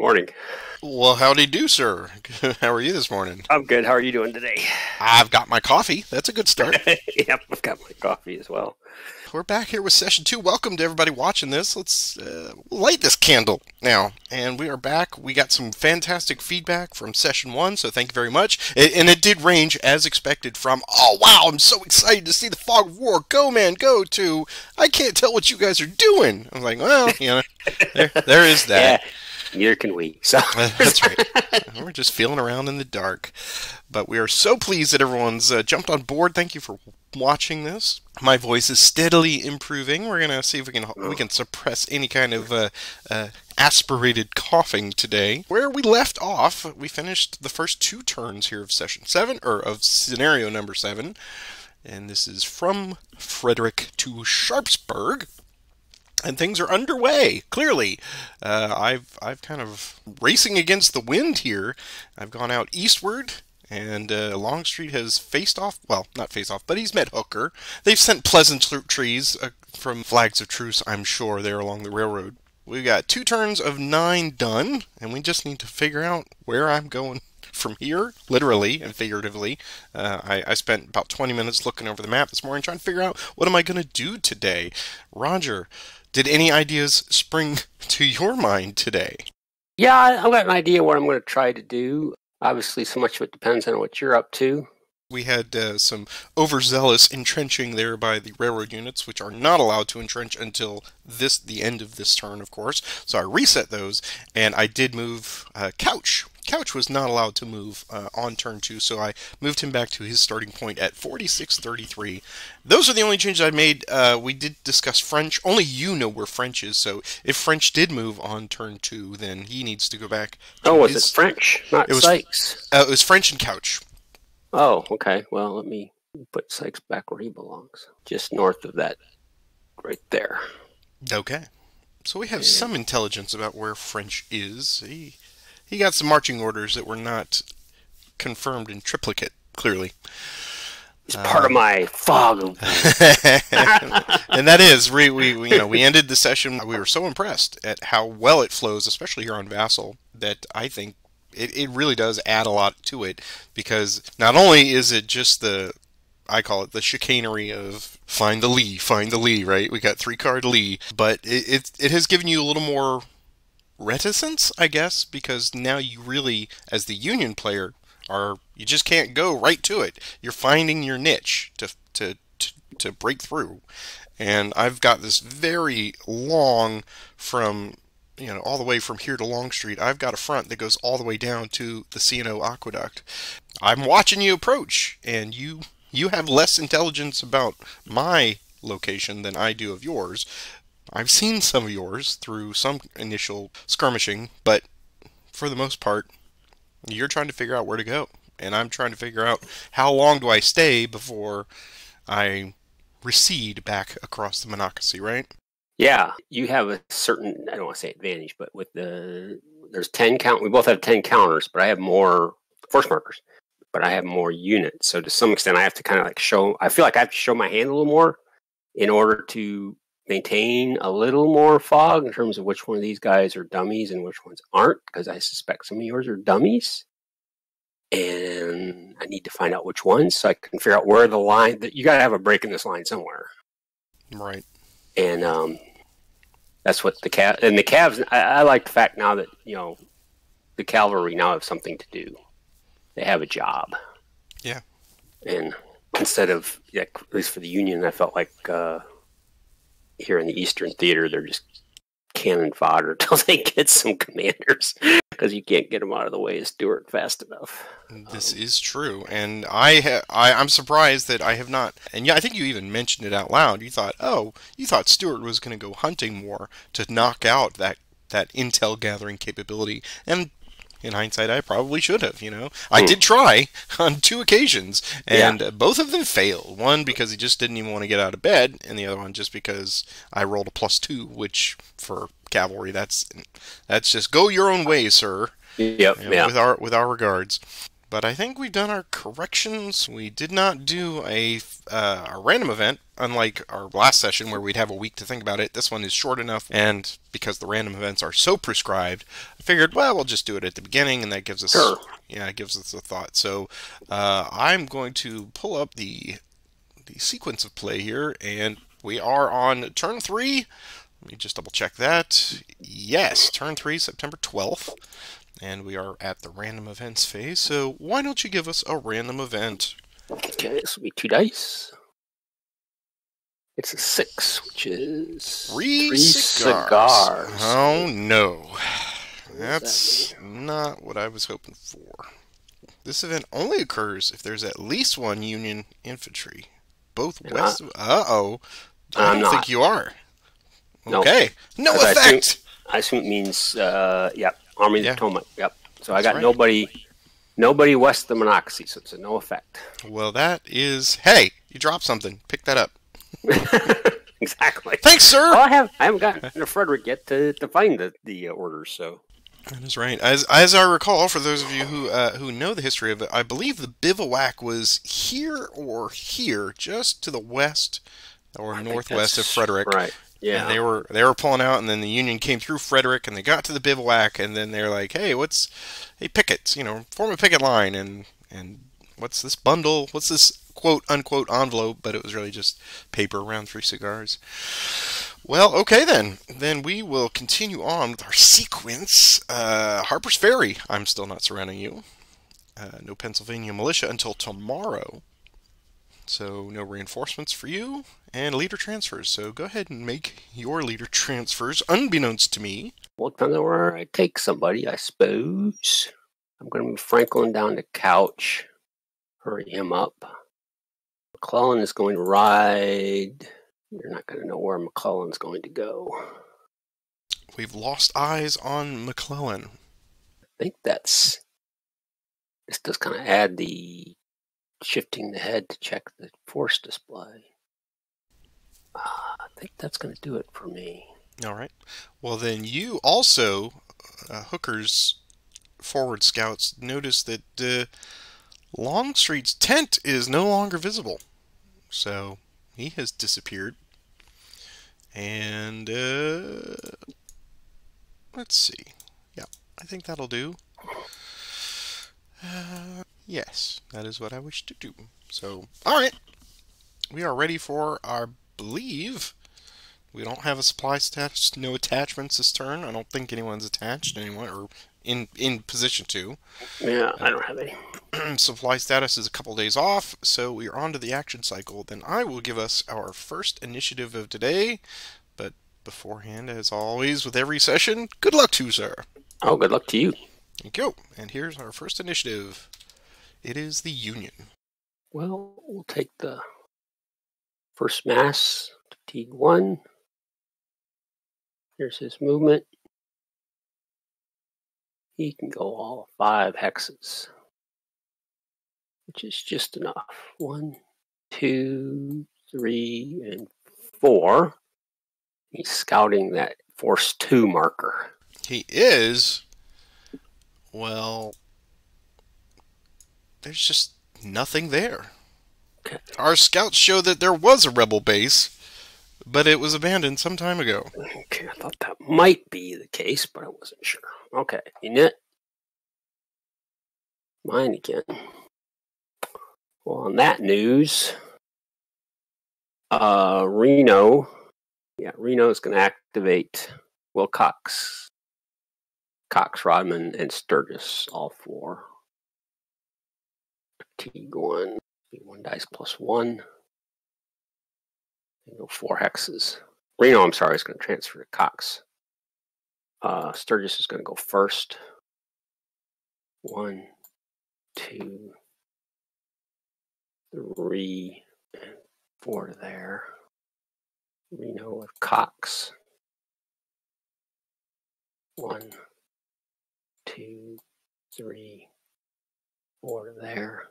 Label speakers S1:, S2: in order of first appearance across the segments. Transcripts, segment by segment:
S1: morning.
S2: Well, howdy do, sir. How are you this morning?
S1: I'm good. How are you doing today?
S2: I've got my coffee. That's a good start.
S1: Yep, I've got my coffee as well.
S2: We're back here with session 2. Welcome to everybody watching this. Let's light this candle now. And we are back. We got some fantastic feedback from session 1, so thank you very much. And it did range as expected from, oh wow, I'm so excited to see the Fog of War. Go, man, go, to, I can't tell what you guys are doing. I'm like, well, you know, there is that.
S1: Yeah. Neither can we. So
S2: That's right. We're just feeling around in the dark. But we are so pleased that everyone's jumped on board. Thank you for watching this. My voice is steadily improving. We're gonna see if we can suppress any kind of aspirated coughing today. Where we left off, we finished the first 2 turns here of session 7, or of scenario number 7, and this is from Frederick to Sharpsburg. And things are underway, clearly. I've kind of racing against the wind here. I've gone out eastward, and Longstreet has faced off, well, not faced off, but he's met Hooker. They've sent pleasantries from flags of truce, I'm sure, there along the railroad. We've got 2 turns of 9 done, and we just need to figure out where I'm going from here, literally and figuratively. I spent about 20 minutes looking over the map this morning trying to figure out what am I going to do today. Roger, did any ideas spring to your mind today?
S1: yeah, I've got an idea what I'm going to try to do. Obviously, so much of it depends on what you're up to.
S2: We had some overzealous entrenching there by the railroad units, which are not allowed to entrench until the end of this turn, of course. So I reset those, and I did move Couch. Couch was not allowed to move on turn 2, so I moved him back to his starting point at 4633. Those are the only changes I made. We did discuss French. Only you know where French is, so if French did move on turn 2, then he needs to go back to
S1: was it French, not Sykes?
S2: It was French and Couch.
S1: Oh, okay. Well, let me put Sykes back where he belongs. Just north of that, right there.
S2: Okay. So we have some intelligence about where French is. He got some marching orders that were not confirmed in triplicate, clearly.
S1: It's part of my fog.
S2: And that is, we ended the session. We were so impressed at how well it flows, especially here on Vassal, that I think it really does add a lot to it, because not only is it just I call it the chicanery of find the Lee, right? We got 3-card Lee, but it has given you a little more reticence, I guess, because now you really, as the Union player, you just can't go right to it. You're finding your niche to break through. And I've got this very long all the way from here to Longstreet. I've got a front that goes all the way down to the C&O Aqueduct. I'm watching you approach, and you have less intelligence about my location than I do of yours. I've seen some of yours through some initial skirmishing, but for the most part, you're trying to figure out where to go. And I'm trying to figure out how long do I stay before I recede back across the Monocacy, right?
S1: Yeah, you have a certain, I don't want to say advantage, but with there's 10 count, we both have 10 counters, but I have more force markers, but I have more units. So to some extent, I have to kind of I feel like I have to show my hand a little more in order to maintain a little more fog in terms of which one of these guys are dummies and which ones aren't, because I suspect some of yours are dummies. And I need to find out which ones so I can figure out where the line, that you got to have a break in this line somewhere.
S2: Right.
S1: And that's what the Cavs, I like the fact now that, the cavalry now have something to do. They have a job.
S2: Yeah.
S1: And instead of, at least for the Union, I felt like here in the Eastern Theater, they're just cannon fodder until they get some commanders, because you can't get them out of the way of Stuart fast enough.
S2: This is true, and I'm surprised that I have not. And yeah, I think you even mentioned it out loud. You thought Stuart was going to go hunting more to knock out that intel gathering capability, and in hindsight, I probably should have, I did try on 2 occasions, and both of them failed. One because he just didn't even want to get out of bed, and the other one just because I rolled a +2, which for cavalry, that's just go your own way, sir.
S1: Yep.
S2: With our regards. But I think we've done our corrections. We did not do a random event, unlike our last session where we'd have a week to think about it. This one is short enough, and because the random events are so prescribed, I figured, well, we'll just do it at the beginning, and that gives us, it gives us a thought. So I'm going to pull up the sequence of play here, and we are on turn 3. Let me just double check that. Yes, turn 3, September 12th. And we are at the random events phase, so why don't you give us a random event?
S1: Okay, this will be 2 dice. It's a 6, which is
S2: 3 cigars. Oh no. That's not what I was hoping for. This event only occurs if there's at least 1 Union infantry. Both west of... Uh-oh. I don't think you are. Okay. No effect!
S1: I assume it means, Army of the Potomac. Yep. So I got
S2: right.
S1: nobody west of the Monocacy, so it's a no effect.
S2: Well, that is... Hey, you dropped something. Pick that up.
S1: Exactly.
S2: Thanks, sir!
S1: Well, I haven't gotten to Frederick yet to find the orders, so...
S2: That is right. As I recall, for those of you who know the history of it, I believe the bivouac was here or here, just to the west or northwest of Frederick.
S1: Right. Yeah.
S2: And they were pulling out, and then the Union came through Frederick, and they got to the bivouac, and then they're like, hey, pickets, form a picket line, and what's this bundle? What's this quote-unquote envelope? But it was really just paper around 3 cigars. Well, okay then. Then we will continue on with our sequence. Harper's Ferry. I'm still not surrounding you. No Pennsylvania militia until tomorrow. So no reinforcements for you. And leader transfers. So go ahead and make your leader transfers, unbeknownst to me.
S1: Well, it depends on where I take somebody, I suppose. I'm going to move Franklin down to Couch. Hurry him up. McClellan is going to ride... You're not going to know where McClellan's going to go.
S2: We've lost eyes on McClellan.
S1: I think this does kind of add the shifting the head to check the force display. I think that's going to do it for me.
S2: All right. Well, then you also, Hooker's forward scouts, notice that Longstreet's tent is no longer visible. So... he has disappeared. And, let's see. Yeah, I think that'll do. Yes, that is what I wish to do. So, alright. We are ready for our believe. We don't have a supply status, no attachments this turn. I don't think anyone's attached anymore, or in position to.
S1: Yeah, I don't have any.
S2: Supply status is a couple days off, so we are on to the action cycle. Then I will give us our first initiative of today. But beforehand, as always, with every session, good luck to you, sir.
S1: Oh, good luck to you.
S2: Thank you. And here's our first initiative. It is the Union.
S1: Well, we'll take the first mass, fatigue 1. Here's his movement. He can go all 5 hexes, which is just enough. 1, 2, 3, and 4. He's scouting that Force 2 marker.
S2: He is. Well, there's just nothing there.
S1: Okay.
S2: Our scouts show that there was a rebel base, but it was abandoned some time ago.
S1: Okay, I thought that might be the case, but I wasn't sure. Okay, unit. Mine again. Well, on that news, Reno's going to activate Wilcox, Cox, Rodman, and Sturgis, all 4. Fatigue 1, 1 dice plus 1. And go 4 hexes. Reno, I'm sorry, is going to transfer to Cox. Sturgis is going to go first. 1, 2, 3, and 4 there. Reno with Cox. 1, 2, 3, 4 there.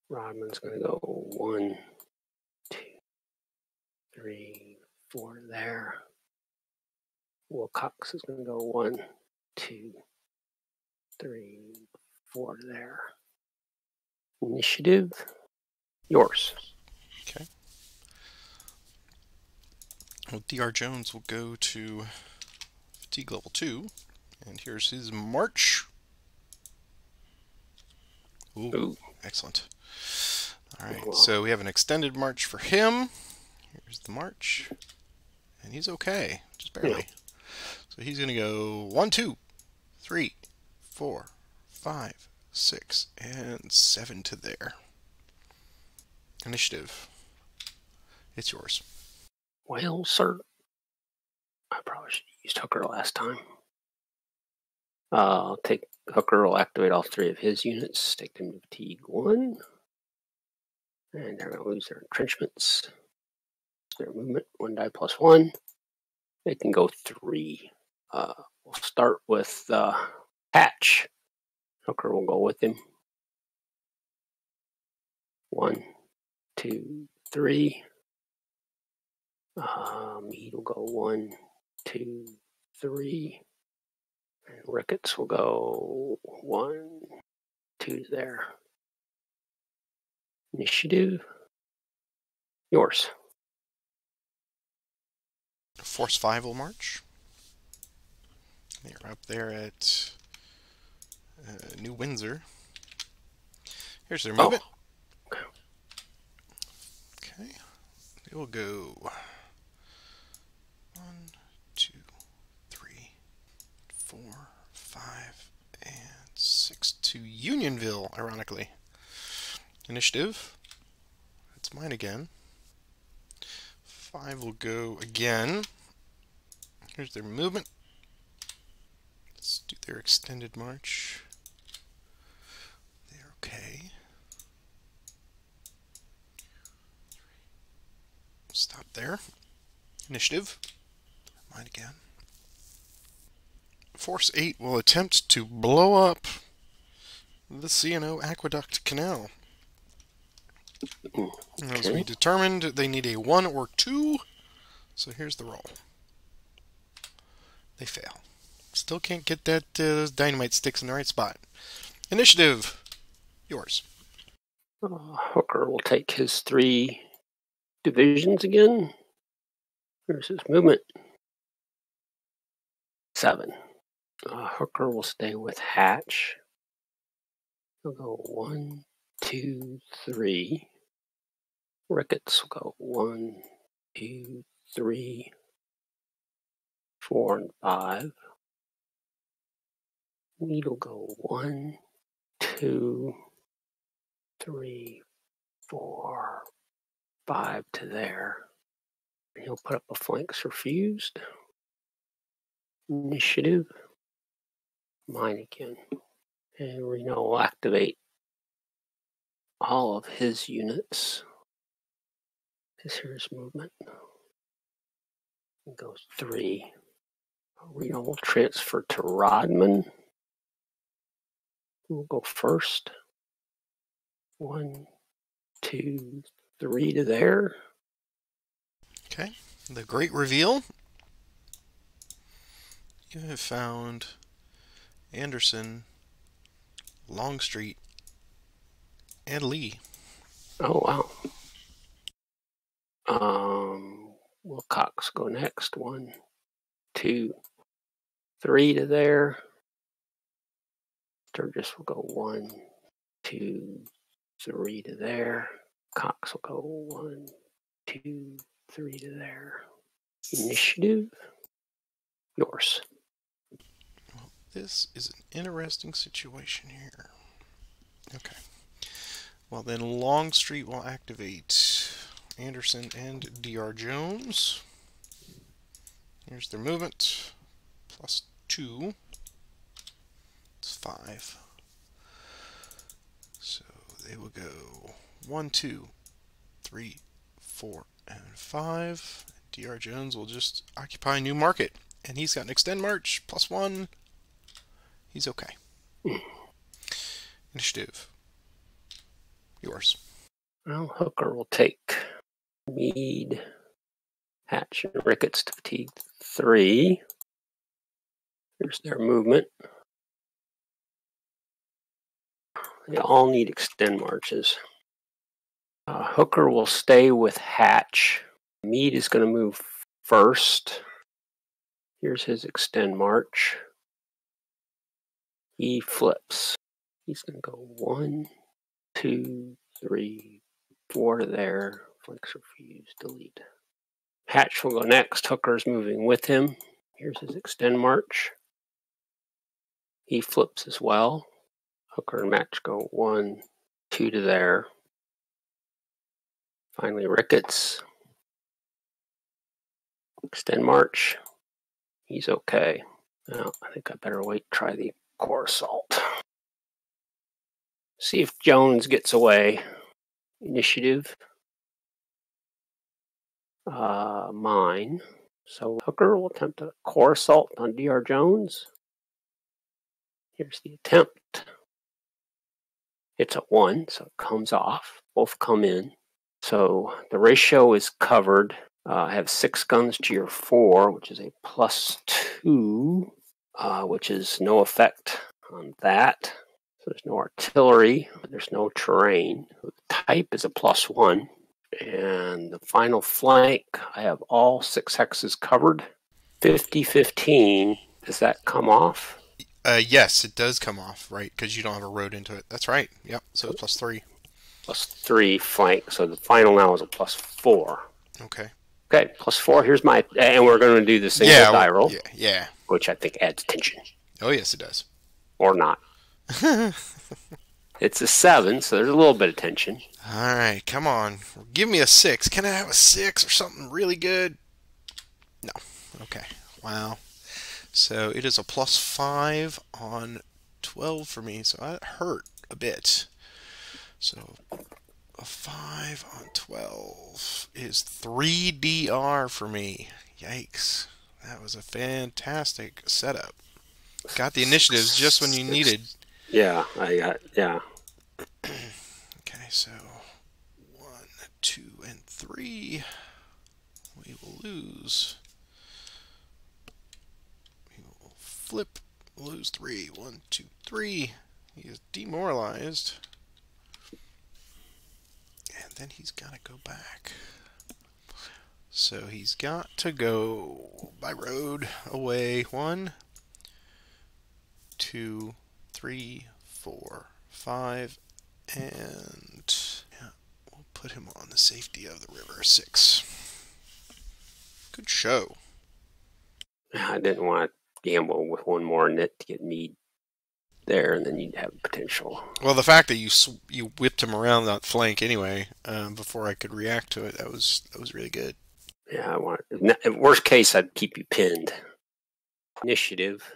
S1: Rodman's going to go 1, 2, 3, 4 there. Wilcox is going to go 1, 2, 3, 4 there. Initiative, yours.
S2: Okay. Well, Dr. Jones will go to fatigue level 2, and here's his march. Ooh. Excellent. All right, so we have an extended march for him. Here's the march, and he's okay, just barely. Yeah. So he's going to go 1, 2, 3, 4, 5, 6, and 7 to there. Initiative. It's yours.
S1: Well, sir, I probably should have used Hooker last time. I'll take Hooker, will activate all 3 of his units, take them to fatigue 1. And they're going to lose their entrenchments. Their movement, 1 die plus 1. They can go 3. We'll start with Hatch. Hooker will go with him. 1, 2, 3. Meade will go 1, 2, 3. And Ricketts will go 1, 2 there. Initiative, yours.
S2: Force 5 will march. They're up there at New Windsor. Here's their movement.
S1: Oh.
S2: Okay. They will go 1, 2, 3, 4, 5, and 6 to Unionville, ironically. Initiative. That's mine again. 5 will go again. Here's their movement. Let's do their extended march. They're okay. Stop there. Initiative. Mine again. Force 8 will attempt to blow up the C&O Aqueduct Canal.
S1: Okay.
S2: As we determined, they need a 1 or 2. So here's the roll. They fail. Still can't get that those dynamite sticks in the right spot. Initiative, yours.
S1: Hooker will take his 3 divisions again. Here's his movement. 7. Hooker will stay with Hatch. He'll go 1, 2, 3. Ricketts will go 1, 2, 3, 4, and 5. Meade will go 1, 2, 3, 4, 5 to there. And he'll put up a flanks refused. Initiative. Mine again. And Reno will activate all of his units. Here's movement. It goes 3. Reno will transfer to Rodman. We'll go first. 1, 2, 3 to there.
S2: Okay. The great reveal. You have found Anderson, Longstreet, and Lee.
S1: Oh, wow. Wilcox go next. 1, 2, 3 to there. Sturgis will go 1, 2, 3 to there. Cox will go 1, 2, 3 to there. Initiative, yours.
S2: Well, this is an interesting situation here. Okay. Well, then Longstreet will activate Anderson and Dr. Jones. Here's their movement. Plus 2. It's 5. So they will go 1, 2, 3, 4, and 5. Dr. Jones will just occupy Newmarket. And he's got an extend march. Plus 1. He's okay. Initiative. Yours.
S1: Well, Hooker will take Meade, Hatch, and Ricketts to fatigue 3. Here's their movement. They all need extend marches. Hooker will stay with Hatch. Meade is going to move first. Here's his extend march. He flips. He's going to go 1, 2, 3, 4 to there. Flanks refuse, delete. Hatch will go next. Hooker's moving with him. Here's his extend march. He flips as well. Hooker and Match go 1, 2 to there. Finally, Ricketts. Extend march. He's okay. Now, I think I better wait, try the core assault. See if Jones gets away. Initiative. Mine. So Hooker will attempt a core assault on Dr. Jones. Here's the attempt. It's a 1, so it comes off. Both come in. So the ratio is covered. I have 6 guns to your 4, which is a +2, which is no effect on that. So there's no artillery, there's no terrain. The type is a +1. And the final flank, I have all 6 hexes covered. 50-15, does that come off?
S2: Yes, it does come off, right? Because you don't have a road into it. That's right. Yep. So it's +3.
S1: +3 flank. So the final now is a +4.
S2: Okay.
S1: Okay, +4. Here's my, and we're going to do the single die roll.
S2: Yeah.
S1: Which I think adds tension.
S2: Oh yes, it does.
S1: Or not. It's a 7, so there's a little bit of tension.
S2: All right, come on. Give me a 6. Can I have a 6 or something really good? No. Okay. Wow. So it is a +5 on 12 for me, so that hurt a bit. So a 5 on 12 is 3 DR for me. Yikes. That was a fantastic setup. Got the initiatives just when you needed.
S1: Yeah, yeah.
S2: Okay, so 1, 2, and 3. We will lose. We will flip, lose 3. 1, 2, 3. He is demoralized. And then he's got to go back. So he's got to go by road away. 1, 2, 3, 4, 5, and yeah, we'll put him on the safety of the river. 6. Good show.
S1: I didn't want to gamble with one more nit to get Meade there, and then you'd have potential.
S2: Well, the fact that you whipped him around that flank anyway, before I could react to it, that was really good.
S1: Yeah, I want. Worst case, I'd keep you pinned. Initiative.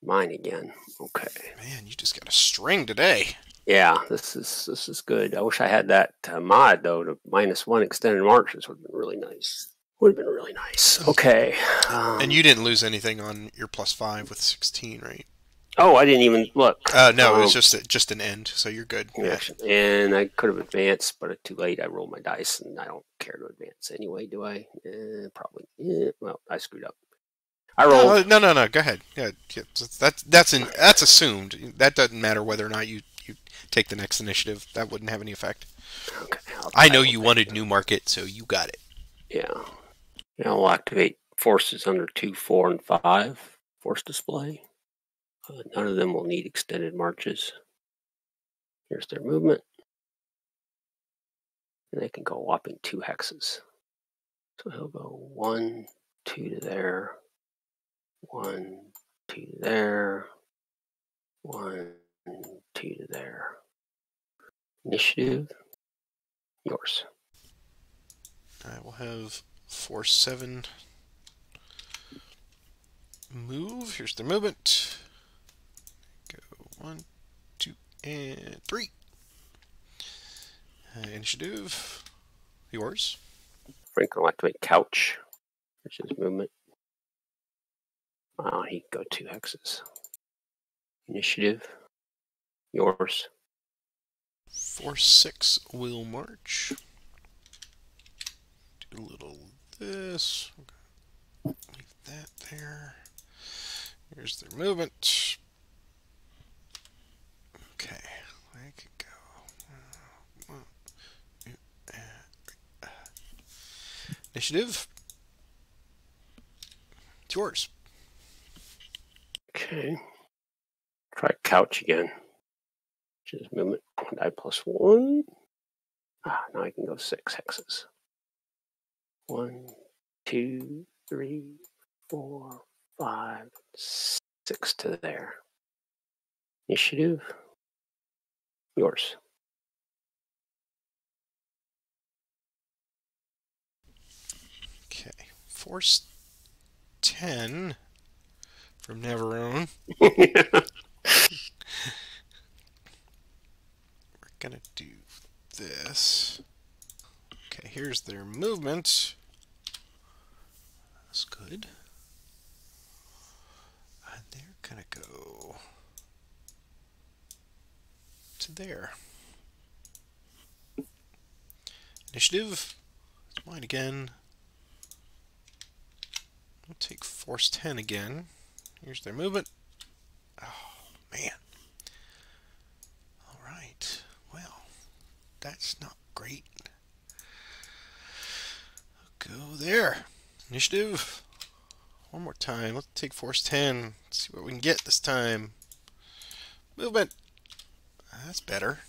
S1: Mine again. Okay.
S2: Man, you just got a string today.
S1: Yeah, this is good. I wish I had that mod though. To -1 extended marches would have been really nice. Would have been really nice. Okay.
S2: And you didn't lose anything on your +5 with 16, right?
S1: Oh, I didn't even look.
S2: No, it was just an end, so you're good.
S1: Yeah. And I could have advanced, but it's too late. I rolled my dice, and I don't care to advance anyway, do I? Probably. Well, I screwed up. I rolled.
S2: No. Go ahead. Yeah, that's assumed. That doesn't matter whether or not you take the next initiative. That wouldn't have any effect.
S1: Okay.
S2: I know you wanted Newmarket, so you got it.
S1: Yeah. I'll activate forces under 2, 4, and 5. Force display. None of them will need extended marches. Here's their movement. And they can go whopping 2 hexes. So he'll go 1, 2 to there. 1, 2 to there. 1, 2 to there. Initiative. Yours.
S2: I will have force 7 move. Here's the movement. Go 1, 2, and 3. Initiative. Yours.
S1: Franklin will activate couch. There's his movement. Wow, he can go 2 hexes. Initiative. Yours.
S2: Force 6 will march. Do a little this. Leave that there. Here's their movement. Okay. Initiative. It's yours.
S1: Okay. Try couch again. Which is movement 1 die plus 1. Now I can go 6 hexes. 1, 2, 3, 4, 5, 6 to there. Initiative. Yours.
S2: Okay. Force 10 from Neverone. We're going to do this. Okay, here's their movement. That's good. And they're going to go to there. Initiative. It's mine again. We'll take Force 10 again. Here's their movement. Oh, man. Alright. Well, that's not great. Go there. Initiative. One more time. Let's take Force 10. See what we can get this time. Movement. That's better.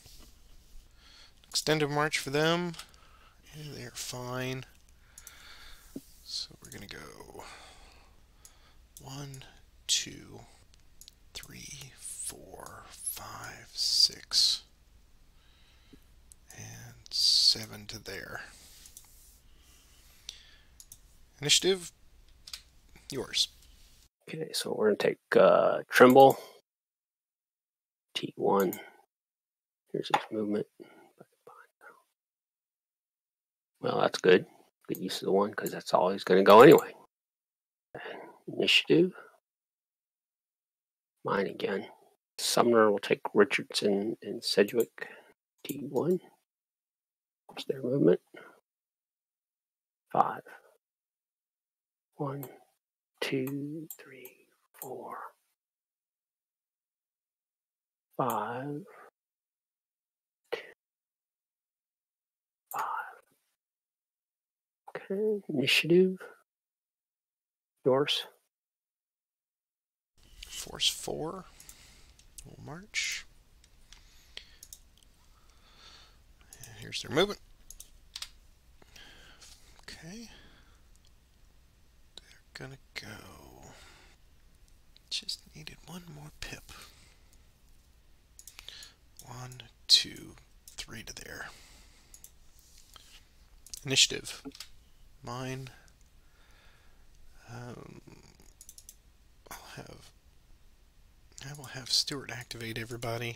S2: Extended march for them. Yeah, they're fine. So we're going to go 1, 2, 3, 4, 5, 6, and 7 to there. Initiative, yours.
S1: Okay, so we're going to take Tremble. T1. Here's his movement. Well, that's good. Good use of the 1 because that's all he's going to go anyway. Initiative. Mine again. Sumner will take Richardson and Sedgwick. T1. What's their movement? 5. 1, 2, 3, 4, 5, 5. Okay, initiative. Yours.
S2: Force 4 will march. And here's their movement. Okay. They're gonna go. Just needed one more pip. 1, 2, 3 to there. Initiative. Mine. I will have Stewart activate everybody.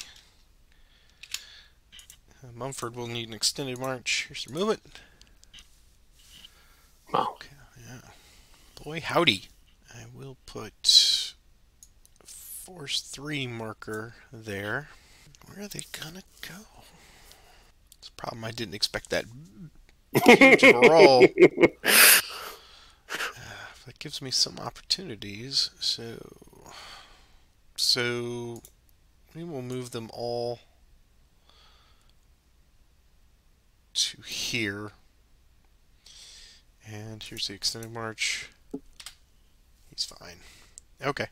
S2: Mumford will need an extended march. Here's their movement.
S1: Wow.
S2: Okay, yeah. Boy, howdy. I will put Force 3 marker there. Where are they gonna go? It's a problem. I didn't expect that huge of a roll. That gives me some opportunities. So we will move them all to here. And here's the extended march. He's fine. Okay.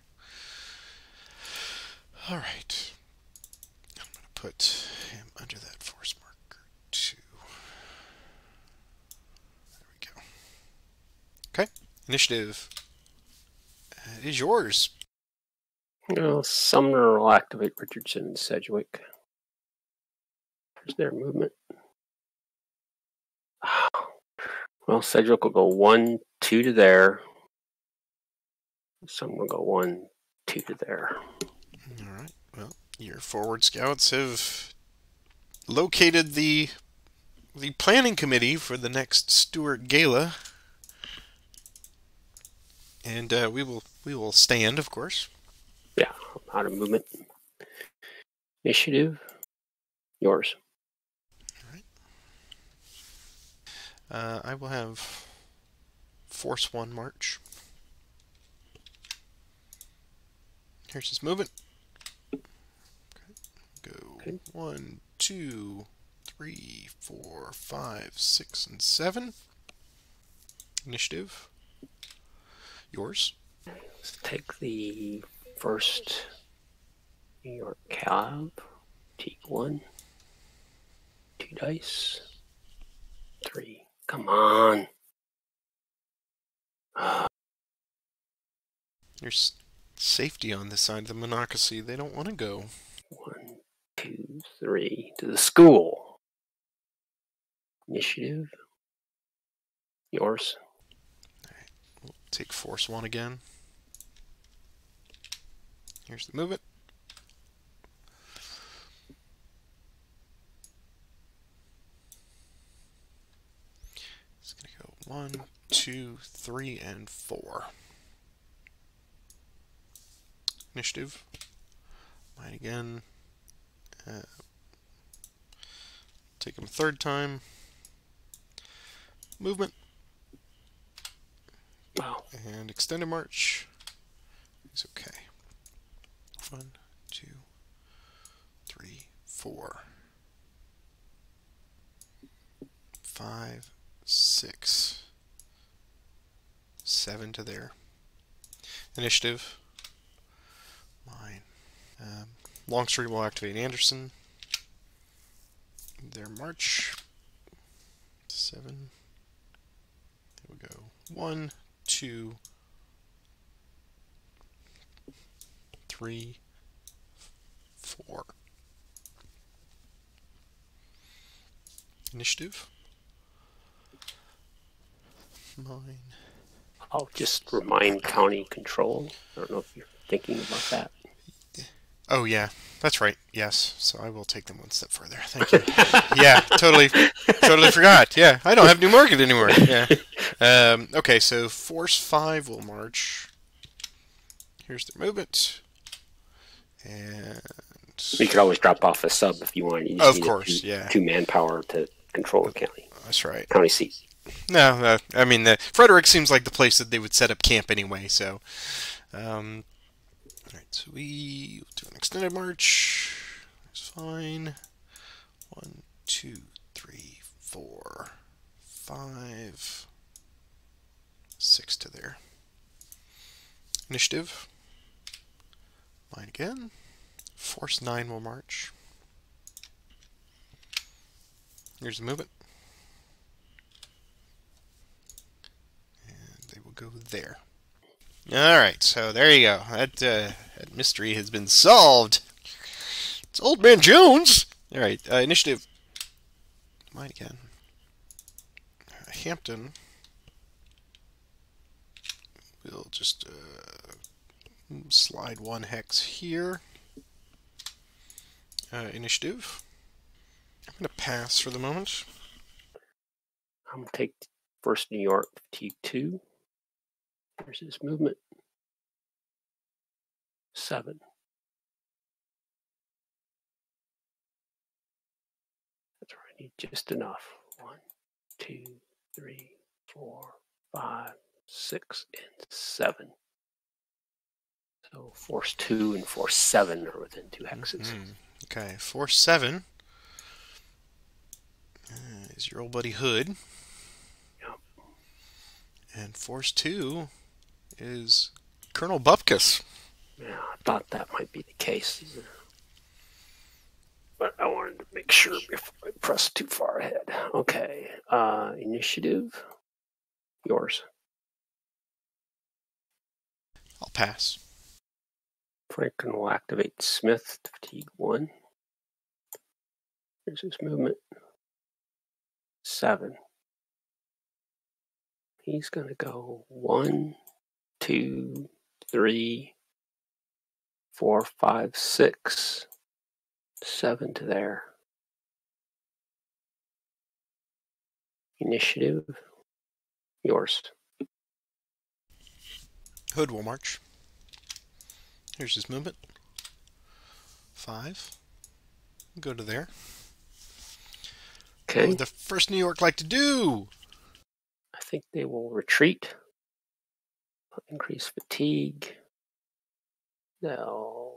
S2: Alright. I'm going to put him under that force marker too. There we go. Okay. Initiative. It is yours.
S1: Well, Sumner will activate Richardson and Sedgwick. Here's their movement. Well, Sedgwick will go 1, 2 to there. Sumner will go 1, 2 to there.
S2: Alright. Well, your forward scouts have located the planning committee for the next Stewart Gala. And we will stand, of course.
S1: Yeah, out of movement. Initiative. Yours.
S2: All right. I will have Force 1 march. Here's his movement. Okay. Go
S1: Okay.
S2: 1, 2, 3, 4, 5, 6, and 7. Initiative. Yours.
S1: Let's take the first New York Cab. Take 1. 2 dice. 3. Come on.
S2: There's safety on this side of the monocracy. They don't want to go.
S1: 1, 2, 3. To the school. Initiative. Yours.
S2: Alright, we'll take force 1 again. Here's the movement. It's going to go 1, 2, 3, and 4. Initiative. Mine again. Take him a 3rd time. Movement.
S1: Wow.
S2: And extended march. Is okay. 1, 2, 3, 4, 5, 6, 7 to there. Initiative. Mine. Longstreet will activate Anderson. Their march. 7. There we go. 1, 2, 3, 4. Initiative. Mine.
S1: I'll just remind county control. I don't know if you're thinking about that.
S2: Oh yeah, that's right. Yes, so I will take them one step further. Thank you. Yeah, totally forgot. Yeah, I don't have New Market anymore. Yeah. Okay, so Force 5 will march. Here's their movement, and
S1: You could always drop off a sub if you want. You just
S2: of
S1: need
S2: course, yeah,
S1: 2 manpower to control the county.
S2: that's right.
S1: County seat.
S2: No, I mean, Frederick seems like the place that they would set up camp anyway. So, all right, so we do an extended march. That's fine. 1, 2, 3, 4, 5, 6 to there. Initiative. Mine again. Force 9 will march. Here's the movement. And they will go there. Alright, so there you go. That mystery has been solved. It's Old Man Jones! Alright, initiative. Mine again. Hampton. We'll just slide 1 hex here. Initiative. I'm going to pass for the moment.
S1: I'm going to take first New York T2. There's his movement. 7. That's right. I need just enough. 1, 2, 3, 4, 5, 6, and 7. So Force 2 and Force 7 are within 2 hexes.
S2: Okay, Force 7 is your old buddy Hood.
S1: Yep.
S2: And Force 2 is Colonel Bupkus.
S1: Yeah, I thought that might be the case. But I wanted to make sure before I press too far ahead. Okay. Initiative. Yours.
S2: I'll pass.
S1: Franklin will activate Smith to fatigue 1. Here's his movement. 7. He's going to go 1, 2, 3, 4, 5, 6, 7 to there. Initiative. Yours.
S2: Hood will march. Here's his movement. 5. Go to there.
S1: Okay.
S2: What would the first New York like to do?
S1: I think they will retreat. Increase fatigue. They'll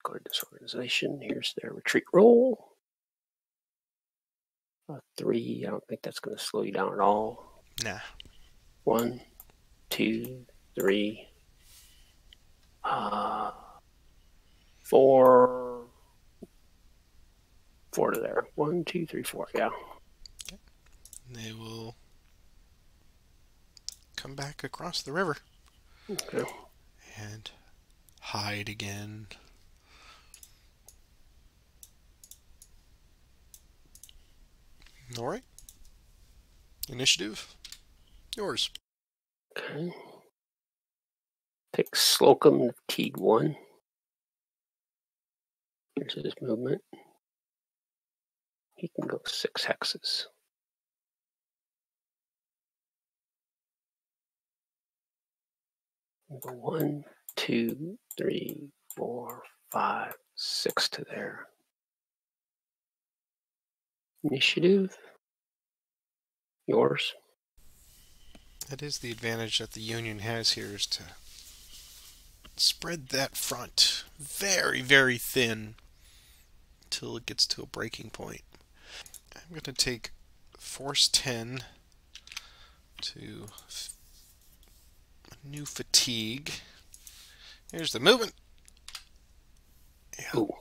S1: go to disorganization. Here's their retreat roll. 3. I don't think that's going to slow you down at all.
S2: Nah.
S1: 1, 2, 3, 4. 4 to there. 1, 2, 3, 4. Yeah.
S2: Okay. They will come back across the river.
S1: Okay.
S2: And hide again. All right. Initiative. Yours.
S1: Okay. Pick Slocum Teague 1. Here's his movement. He can go 6 hexes. Go 1, 2, 3, 4, 5, 6 to there. Initiative. Yours.
S2: That is the advantage that the Union has here, is to spread that front very, very thin until it gets to a breaking point. I'm going to take Force 10 to new fatigue. Here's the movement. Yeah.
S1: Ooh.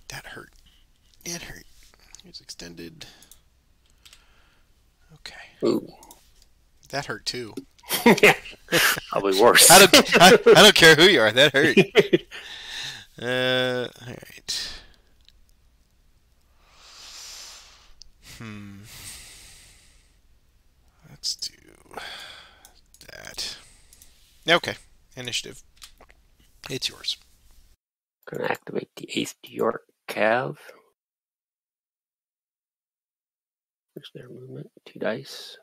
S2: That hurt. It hurt. Here's extended. Okay.
S1: Ooh.
S2: That hurt too.
S1: Yeah. Probably worse.
S2: I don't care who you are. That hurt. All right. Let's do that. Okay. Initiative. It's yours.
S1: Gonna activate the 8th York Cav. Where's their movement? 2 dice.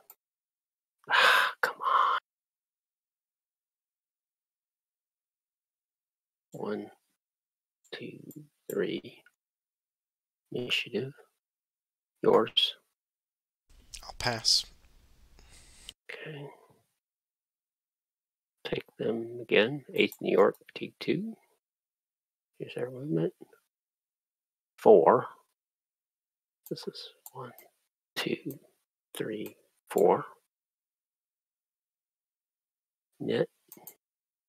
S1: Come on. 1, 2, 3. Initiative. Yours.
S2: I'll pass.
S1: Okay. Take them again. 8th New York, Fatigue 2. Here's their movement. 4. This is 1, 2, 3, 4. Net.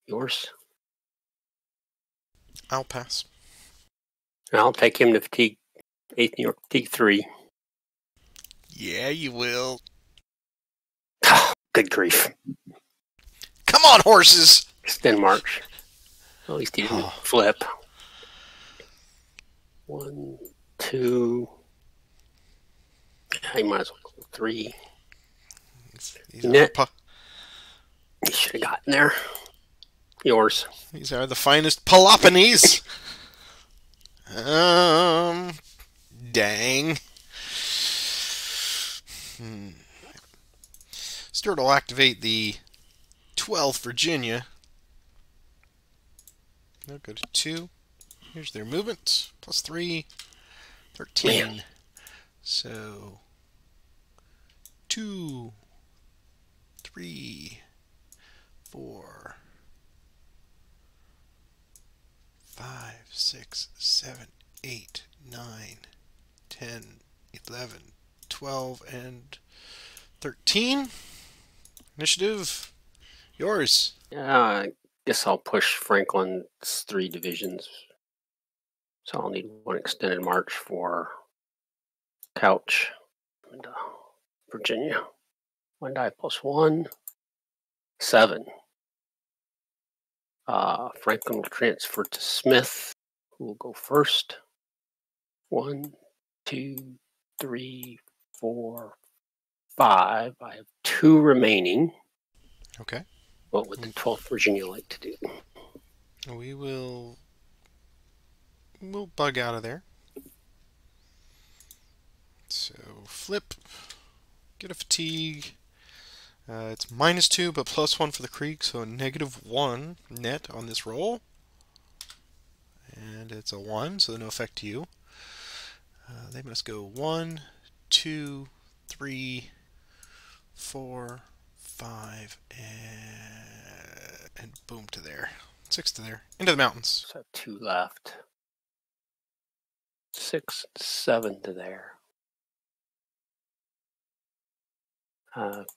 S1: Yours.
S2: I'll pass.
S1: I'll take him to Fatigue 8th New York, Fatigue 3.
S2: Yeah, you will.
S1: Good grief.
S2: Come on, horses!
S1: Extend march. At least he didn't flip. 1, 2. He might as well go 3. Net. You should have gotten there. Yours.
S2: These are the finest Peloponnese. Dang. Stuart will activate the 12th Virginia. They'll go to 2. Here's their movement. Plus 3. 13. Man. So 2, 3, 4, 5, 6, 7, 8, 9, 10, 11, 12, and 13. Initiative, yours.
S1: I guess I'll push Franklin's 3 divisions. So I'll need 1 extended march for Couch and Virginia. 1 die plus 1. 7. Franklin will transfer to Smith, who will go first. 1, 2, 3, 4, 5. I have 2 remaining.
S2: Okay.
S1: What would the 12th Virginia like to do?
S2: We'll bug out of there. So flip, get a fatigue. It's -2, but +1 for the Krieg, so a -1 net on this roll. And it's a 1, so no effect to you. They must go 1, 2, 3, 4, 5, and boom to there. 6 to there. Into the mountains.
S1: So 2 left. 6, 7 to there.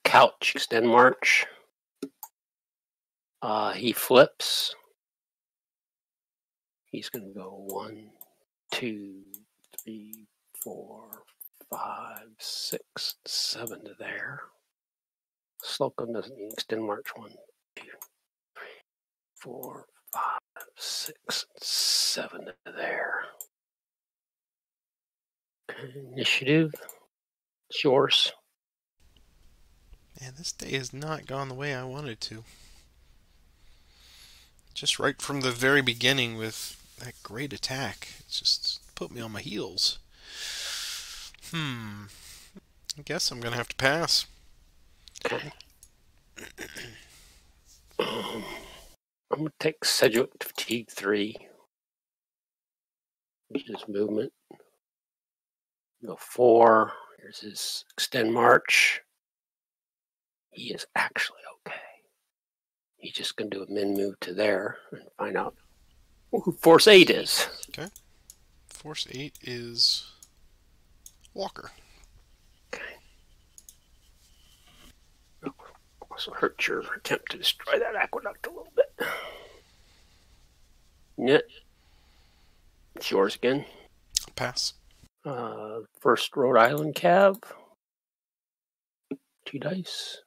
S1: Couch, extend march. He flips. He's going to go 1, 2, 3, 4, 5, 6, 7 to there. Slocum doesn't need extend march. 1, 2, 4, 5, 6, 7 to there. Initiative. It's yours.
S2: Man, this day has not gone the way I wanted to. Just right from the very beginning with that great attack, it just put me on my heels. I guess I'm going to have to pass.
S1: Okay. I'm going to take Sedgwick to fatigue 3. Which is movement. Go 4. Here's his extend march. He is actually okay. He's just going to do a min move to there and find out who Force 8 is.
S2: Okay. Force 8 is Walker.
S1: Okay. Also hurt your attempt to destroy that aqueduct a little bit. Knit. It's yours again.
S2: Pass.
S1: First Rhode Island Cav. 2 dice.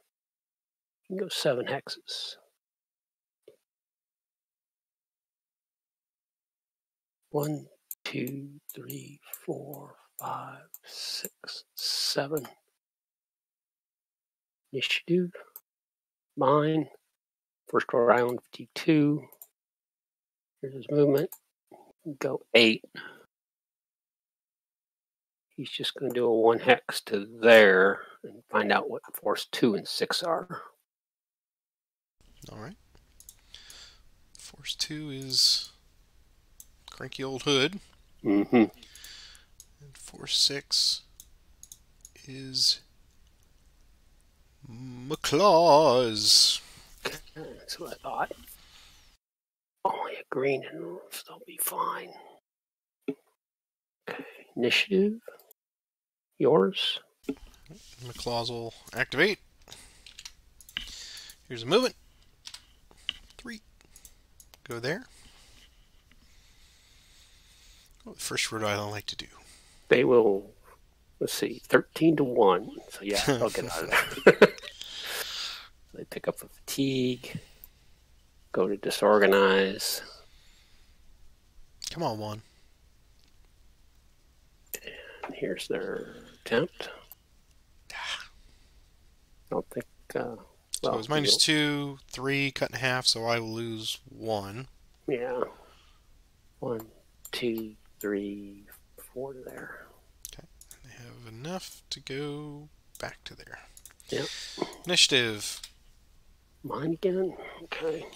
S1: You can go 7 hexes. 1, 2, 3, 4, 5, 6, 7. Initiative. Mine. First Rhode Island 52. Here's his movement. Go 8. He's just going to do a 1 hex to there and find out what Force 2 and 6 are.
S2: All right. Force 2 is Cranky Old Hood.
S1: Mm-hmm.
S2: And Force 6 is McClaws.
S1: That's what I thought. Only a green and they'll be fine. Okay. Initiative. Yours.
S2: McClaws will activate. Here's a movement. 3. Go there. What would First Rhode Island like to do?
S1: They will, let's see, 13 to 1. So yeah, they'll get out of there. They pick up a fatigue. Go to disorganize.
S2: Come on, 1.
S1: And here's their attempt. I don't think.
S2: So it's -2, 3, cut in half, so I will lose 1.
S1: Yeah. 1, 2, 3, 4 to there.
S2: Okay. They have enough to go back to there.
S1: Yep.
S2: Initiative.
S1: Mine again? Okay.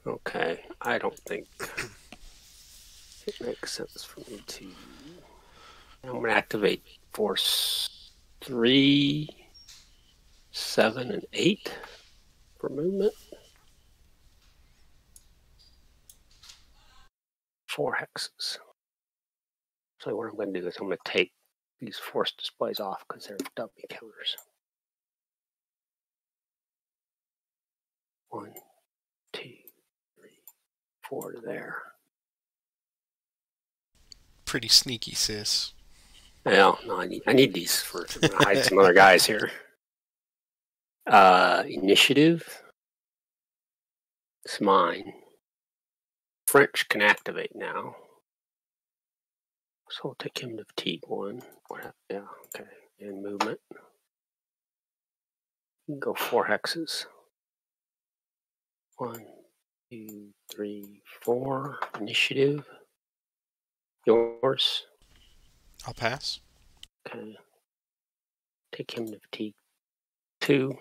S1: Okay. I don't think it makes sense for me to. I'm going to activate Force 3, 7, and 8 for movement. 4 hexes. So what I'm going to do is I'm going to take these force displays off because they're dummy counters. 1, 2, 3, 4 to there.
S2: Pretty sneaky, sis.
S1: Well, no, I need these for to hide some other guys here. Initiative. It's mine. French can activate now. So I'll take him to fatigue 1. Yeah, okay. And movement. You can go 4 hexes. 1, 2, 3, 4. Initiative. Yours.
S2: I'll pass.
S1: Okay. Take him to fatigue 2.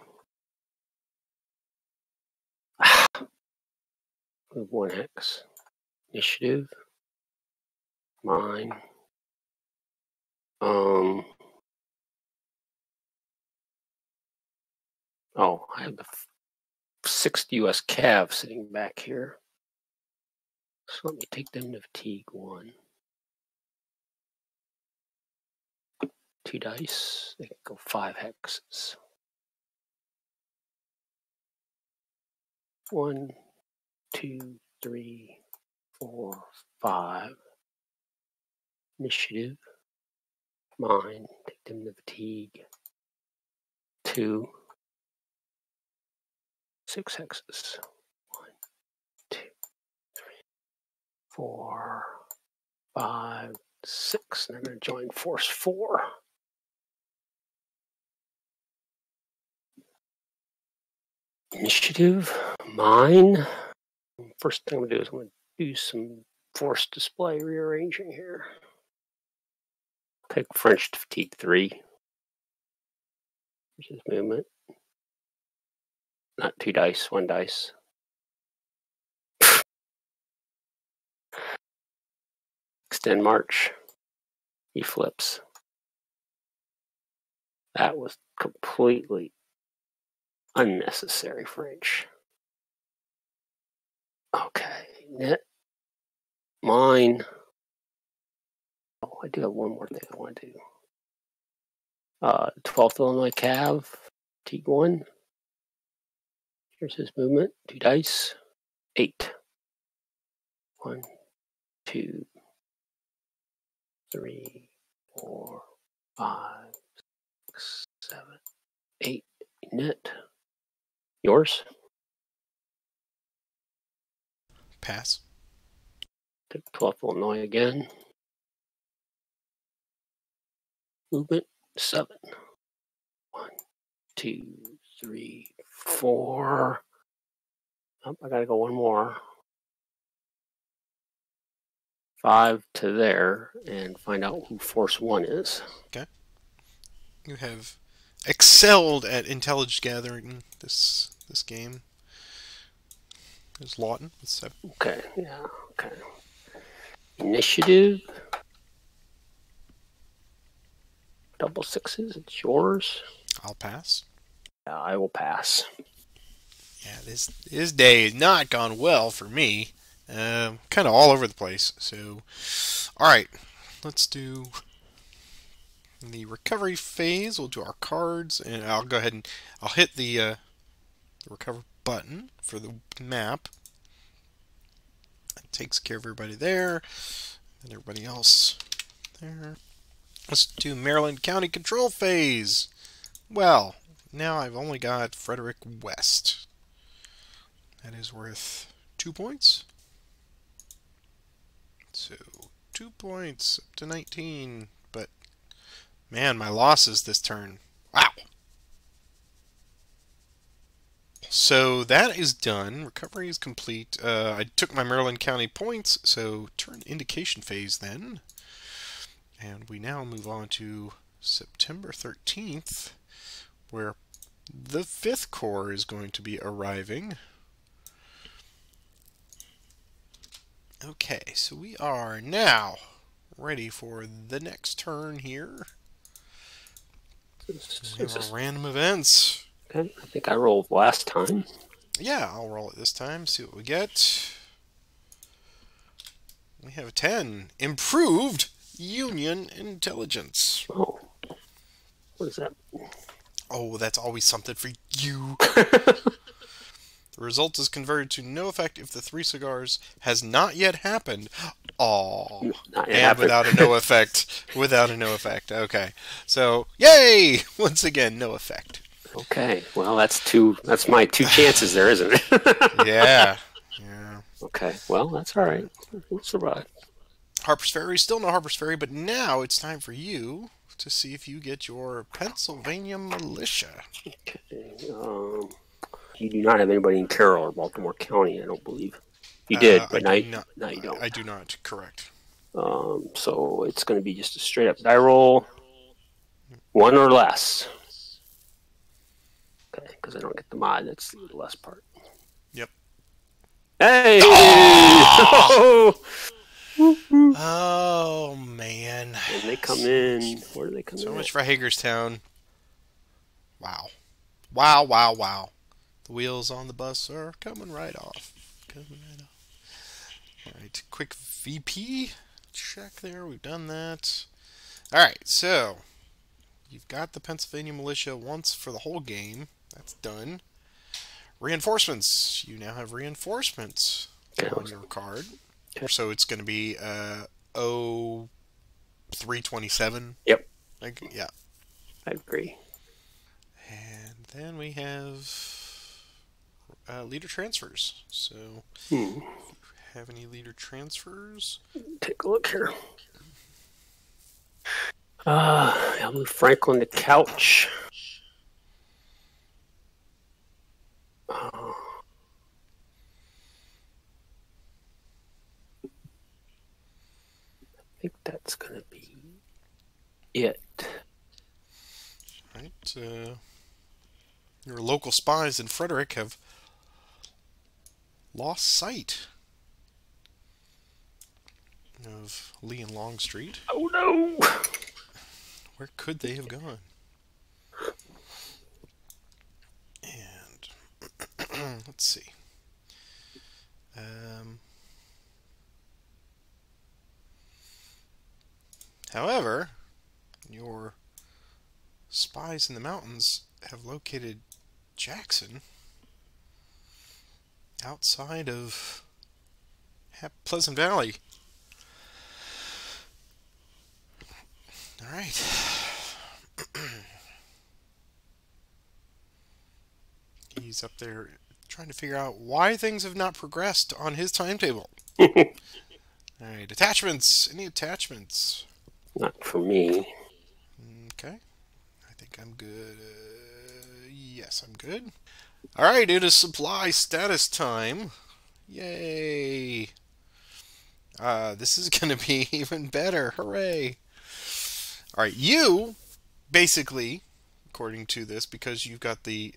S1: Move 1 hex. Initiative. Mine. Oh, I have the 6th U.S. Cav sitting back here. So let me take them to fatigue 1. 2 dice. They can go 5 hexes. 1, 2, 3, 4, 5. Initiative. Mine. Take them to fatigue. 2. 6 hexes. 1, 2, 3, 4, 5, 6. And they're going to join force 4. Initiative. Mine. First thing I'm going to do is I'm going to do some force display rearranging here. Take French to fatigue 3. Which is movement. Not 2 dice, 1 dice. Extend march. He flips. That was completely unnecessary French. Okay, net. Mine. Oh, I do have one more thing I want to do. 12th Illinois Cav, fatigue 1. Here's his movement. 2 dice. 8. 1, 2, 3, 4, 5, 6, 7, 8. Net. Yours?
S2: Pass.
S1: Take 12th Illinois again. Movement 7. 1, 2, 3, 4. Oh, I gotta go one more. 5 to there and find out who Force 1 is.
S2: Okay. You have excelled at intelligence gathering this game. There's Lawton with 7.
S1: Okay, yeah, okay. Initiative. Double 6s, it's yours.
S2: I'll pass.
S1: Yeah, I will pass.
S2: Yeah, this day has not gone well for me. Kind of all over the place. So, all right, let's do the recovery phase. We'll do our cards, and I'll go ahead and I'll hit the recover button for the map. It takes care of everybody there, and everybody else there. Let's do Maryland County Control phase. Well, now I've only got Frederick West. That is worth 2 points. So 2 points up to 19. But man, my losses this turn. Wow. So that is done. Recovery is complete. I took my Maryland County points, so turn indication phase then. And we now move on to September 13th, where the 5th Corps is going to be arriving. Okay, so we are now ready for the next turn here. We have our random events.
S1: Okay, I think I rolled last time.
S2: Yeah, I'll roll it this time, see what we get. We have a 10. Improved Union Intelligence.
S1: Oh, what is that?
S2: Oh, that's always something for you. The result is converted to no effect if the 3 cigars has not yet happened. Oh, and without a no effect. Without a no effect. Okay. So, yay! Once again, no effect.
S1: Okay. Well, that's my 2 chances there, isn't it?
S2: Yeah. Yeah.
S1: Okay. Well, that's all right. We'll survive.
S2: Harper's Ferry, still no Harper's Ferry, but now it's time for you to see if you get your Pennsylvania militia.
S1: Okay. You do not have anybody in Carroll or Baltimore County, I don't believe. You did, but now you don't.
S2: I do not, correct.
S1: So it's going to be just a straight up die roll, 1 or less. Okay, because I don't get the mod. That's the less part.
S2: Yep.
S1: Hey! Oh!
S2: Oh, man.
S1: And they come in. Where do they come in?
S2: So much for Hagerstown. Wow. Wow, wow, wow. The wheels on the bus are coming right off. Alright, quick VP check there. We've done that. Alright, so you've got the Pennsylvania militia once for the whole game. That's done. Reinforcements. You now have reinforcements on your card. So it's going to be 0327.
S1: Yep.
S2: Yeah.
S1: I agree.
S2: And then we have leader transfers. So, have any leader transfers?
S1: Take a look here. I'll move Franklin to couch. I think that's going to be it.
S2: Right. Your local spies in Frederick have lost sight of Lee and Longstreet.
S1: Oh no!
S2: Where could they have gone? And let's see. However, your spies in the mountains have located Jackson outside of Pleasant Valley. All right. He's up there trying to figure out why things have not progressed on his timetable. All right, attachments. Any attachments?
S1: Not for me.
S2: Okay. I think I'm good. Yes, I'm good. All right, it is supply status time. Yay. This is going to be even better. Hooray. All right, you basically, according to this, because you've got the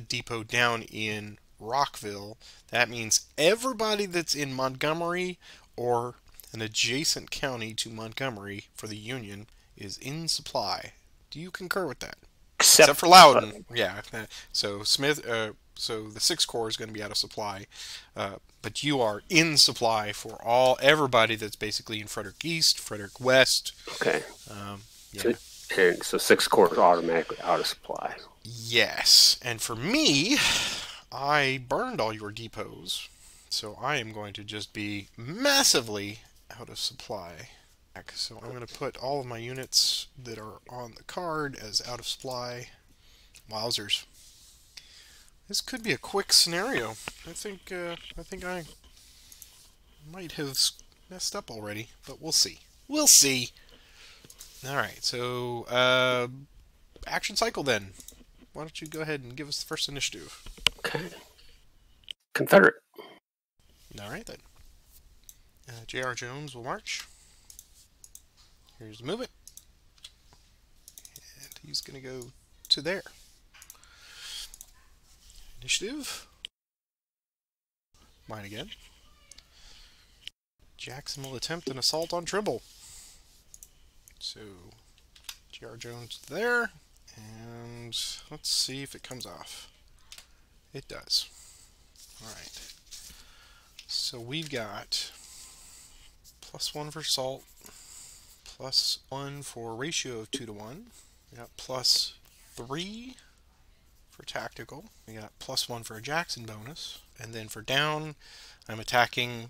S2: depot down in Rockville, that means everybody that's in Montgomery or an adjacent county to Montgomery for the Union is in supply. Do you concur with that? Except for Loudon. Yeah. So Smith. So the 6th Corps is going to be out of supply, but you are in supply for everybody that's basically in Frederick East, Frederick West.
S1: Okay.
S2: Yeah.
S1: So 6th Corps is automatically out of supply.
S2: Yes. And for me, I burned all your depots, so I am going to just be massively out of supply. So I'm going to put all of my units that are on the card as out of supply. Wowzers. This could be a quick scenario. I think I might have messed up already, but we'll see. We'll see. All right, so action cycle then. Why don't you go ahead and give us the first initiative?
S1: Okay. Confederate.
S2: All right then. J.R. Jones will march. Here's the movement. And he's going to go to there. Initiative. Mine again. Jackson will attempt an assault on Trimble. So, J.R. Jones there. And let's see if it comes off. It does. Alright. So we've got +1 for assault, +1 for ratio of 2 to 1. We got +3 for tactical. We got +1 for a Jackson bonus. And then for down, I'm attacking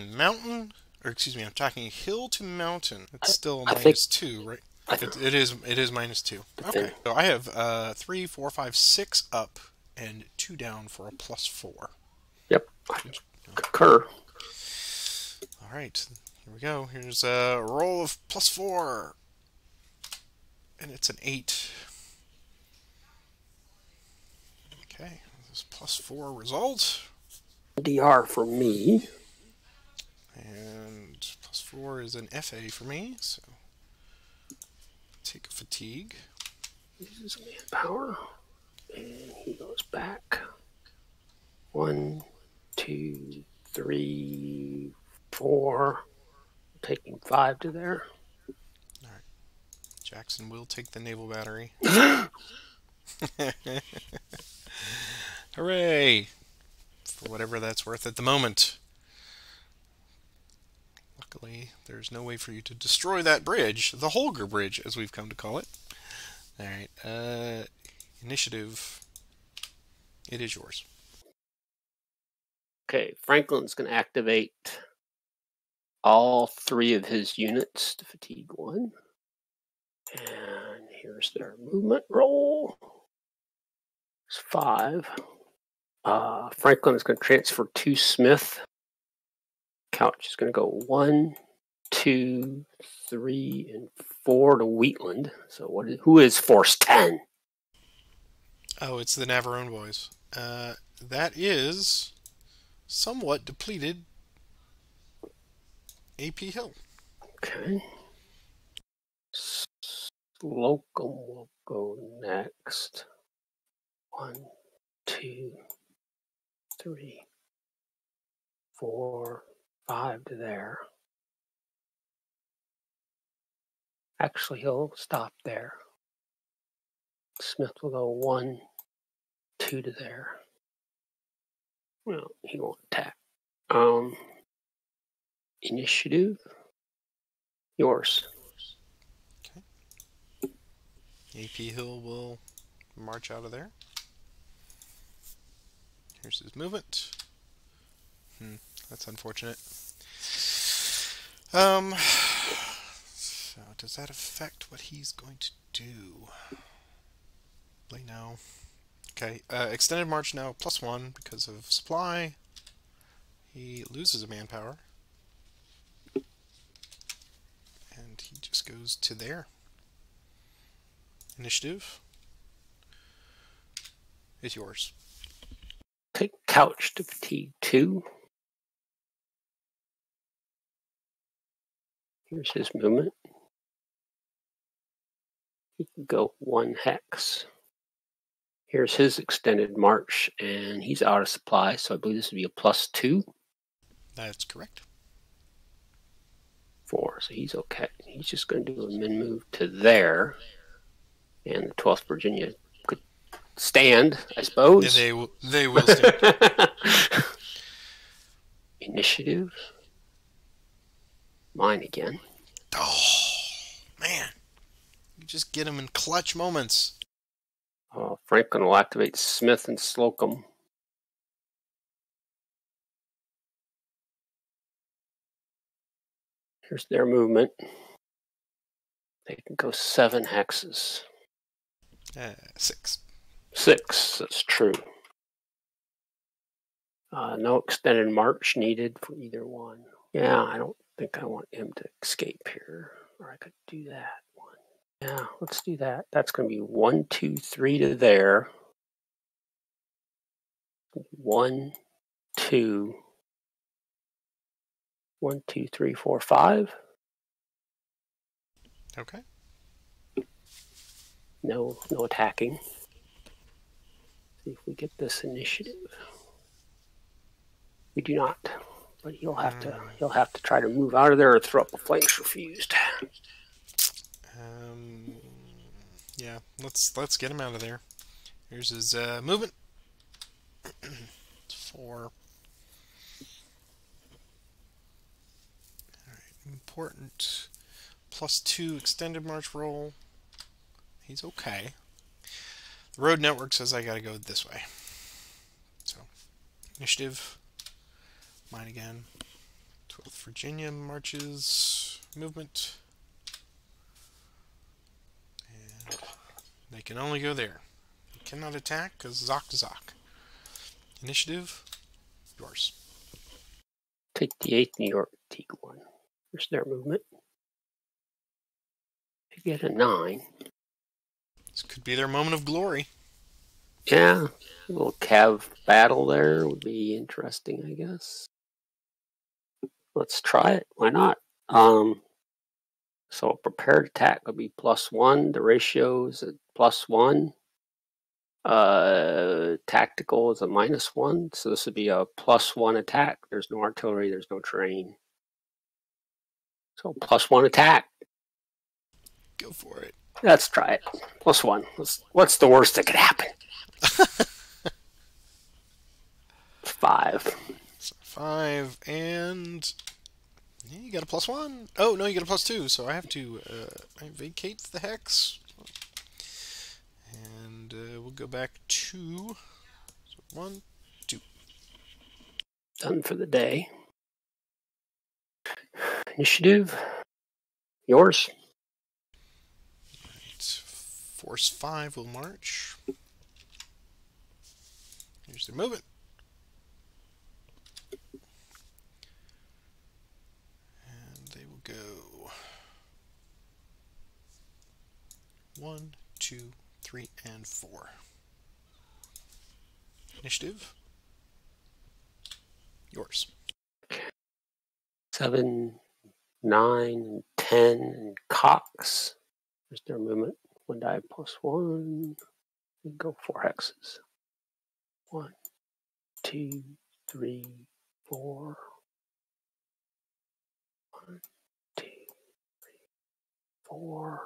S2: mountain, or excuse me, I'm attacking hill to mountain. It's still -2, right? It is -2. Okay. So I have 3, 4, 5, 6 up and 2 down for a +4.
S1: Yep. Concur.
S2: All right. Here we go. Here's a roll of +4. And it's an 8. Okay. This +4 result.
S1: DR for me.
S2: And +4 is an FA for me, so take a fatigue.
S1: Uses manpower. And he goes back. 1, 2, 3, 4. Taking 5 to there.
S2: Alright. Jackson will take the naval battery. Hooray! for whatever that's worth at the moment. Luckily, there's no way for you to destroy that bridge, the Holger Bridge, as we've come to call it. All right, initiative. It is yours.
S1: Okay, Franklin's going to activate all 3 of his units to fatigue 1. And here's their movement roll. It's 5. Franklin is going to transfer 2 Smith. Couch is going to go 1, 2, 3, and 4 to Wheatland. So who is force 10?
S2: Oh, it's the Navarone boys. That is somewhat depleted AP Hill.
S1: Okay. Slocum will go next. 1, 2, 3, 4, 5 to there. Actually, he'll stop there. Smith will go 1, 2 to there. Well, he won't attack. Initiative. Yours.
S2: Okay. AP Hill will march out of there. Here's his movement. That's unfortunate. So does that affect what he's going to do? Play now. Okay, extended march now +1 because of supply. He loses a manpower. And he just goes to there. Initiative. It's yours.
S1: Take Couch to fatigue 2. Here's his movement. He can go 1 hex. Here's his extended march, and he's out of supply, so I believe this would be a +2.
S2: That's correct.
S1: 4, so he's okay. He's just going to do a min move to there, and the 12th Virginia could stand, I suppose.
S2: Yeah, they will stand.
S1: Initiative. Mine again.
S2: Oh, man. You just get him in clutch moments.
S1: Franklin will activate Smith and Slocum. Here's their movement. They can go 7 hexes.
S2: 6.
S1: 6, that's true. No extended march needed for either one. Yeah, I don't think I want him to escape here. Or I could do that one. Yeah, let's do that. That's going to be 1, 2, 3 to there. 1, 2. 1, 2, 3, 4, 5.
S2: Okay.
S1: No attacking. See if we get this initiative. We do not, but he'll have to try to move out of there or throw up a flanks refused.
S2: Yeah, let's get him out of there. Here's his movement. 4. All right, important. +2 extended march roll. He's okay. The road network says I gotta go this way. So, initiative. Mine again. 12th Virginia marches. Movement. And they can only go there. They cannot attack because Zoc to Zoc. Initiative. Yours.
S1: Take the 8th New York Teague 1. Here's their movement. To get a 9.
S2: This could be their moment of glory.
S1: Yeah, a little cav battle there would be interesting, I guess. Let's try it. Why not? So a prepared attack would be +1. The ratio is at +1. Tactical is a -1. So this would be a +1 attack. There's no artillery. There's no terrain. So +1 attack.
S2: Go for it.
S1: Let's try it. +1. What's the worst that could happen? 5.
S2: So 5, and yeah, you got a +1. Oh, no, you get a +2, so I have to I vacate the hex. And we'll go back to 1, 2.
S1: Done for the day. Initiative. Yours.
S2: Right. Force 5 will march. Here's their movement. And they will go 1, 2, 3, and 4. Initiative. Yours.
S1: 7, 9, and 10, and Cox. There's their movement. 1 die +1. We go 4 hexes. 1, 2, 3, 4. 1, 2, 3, 4.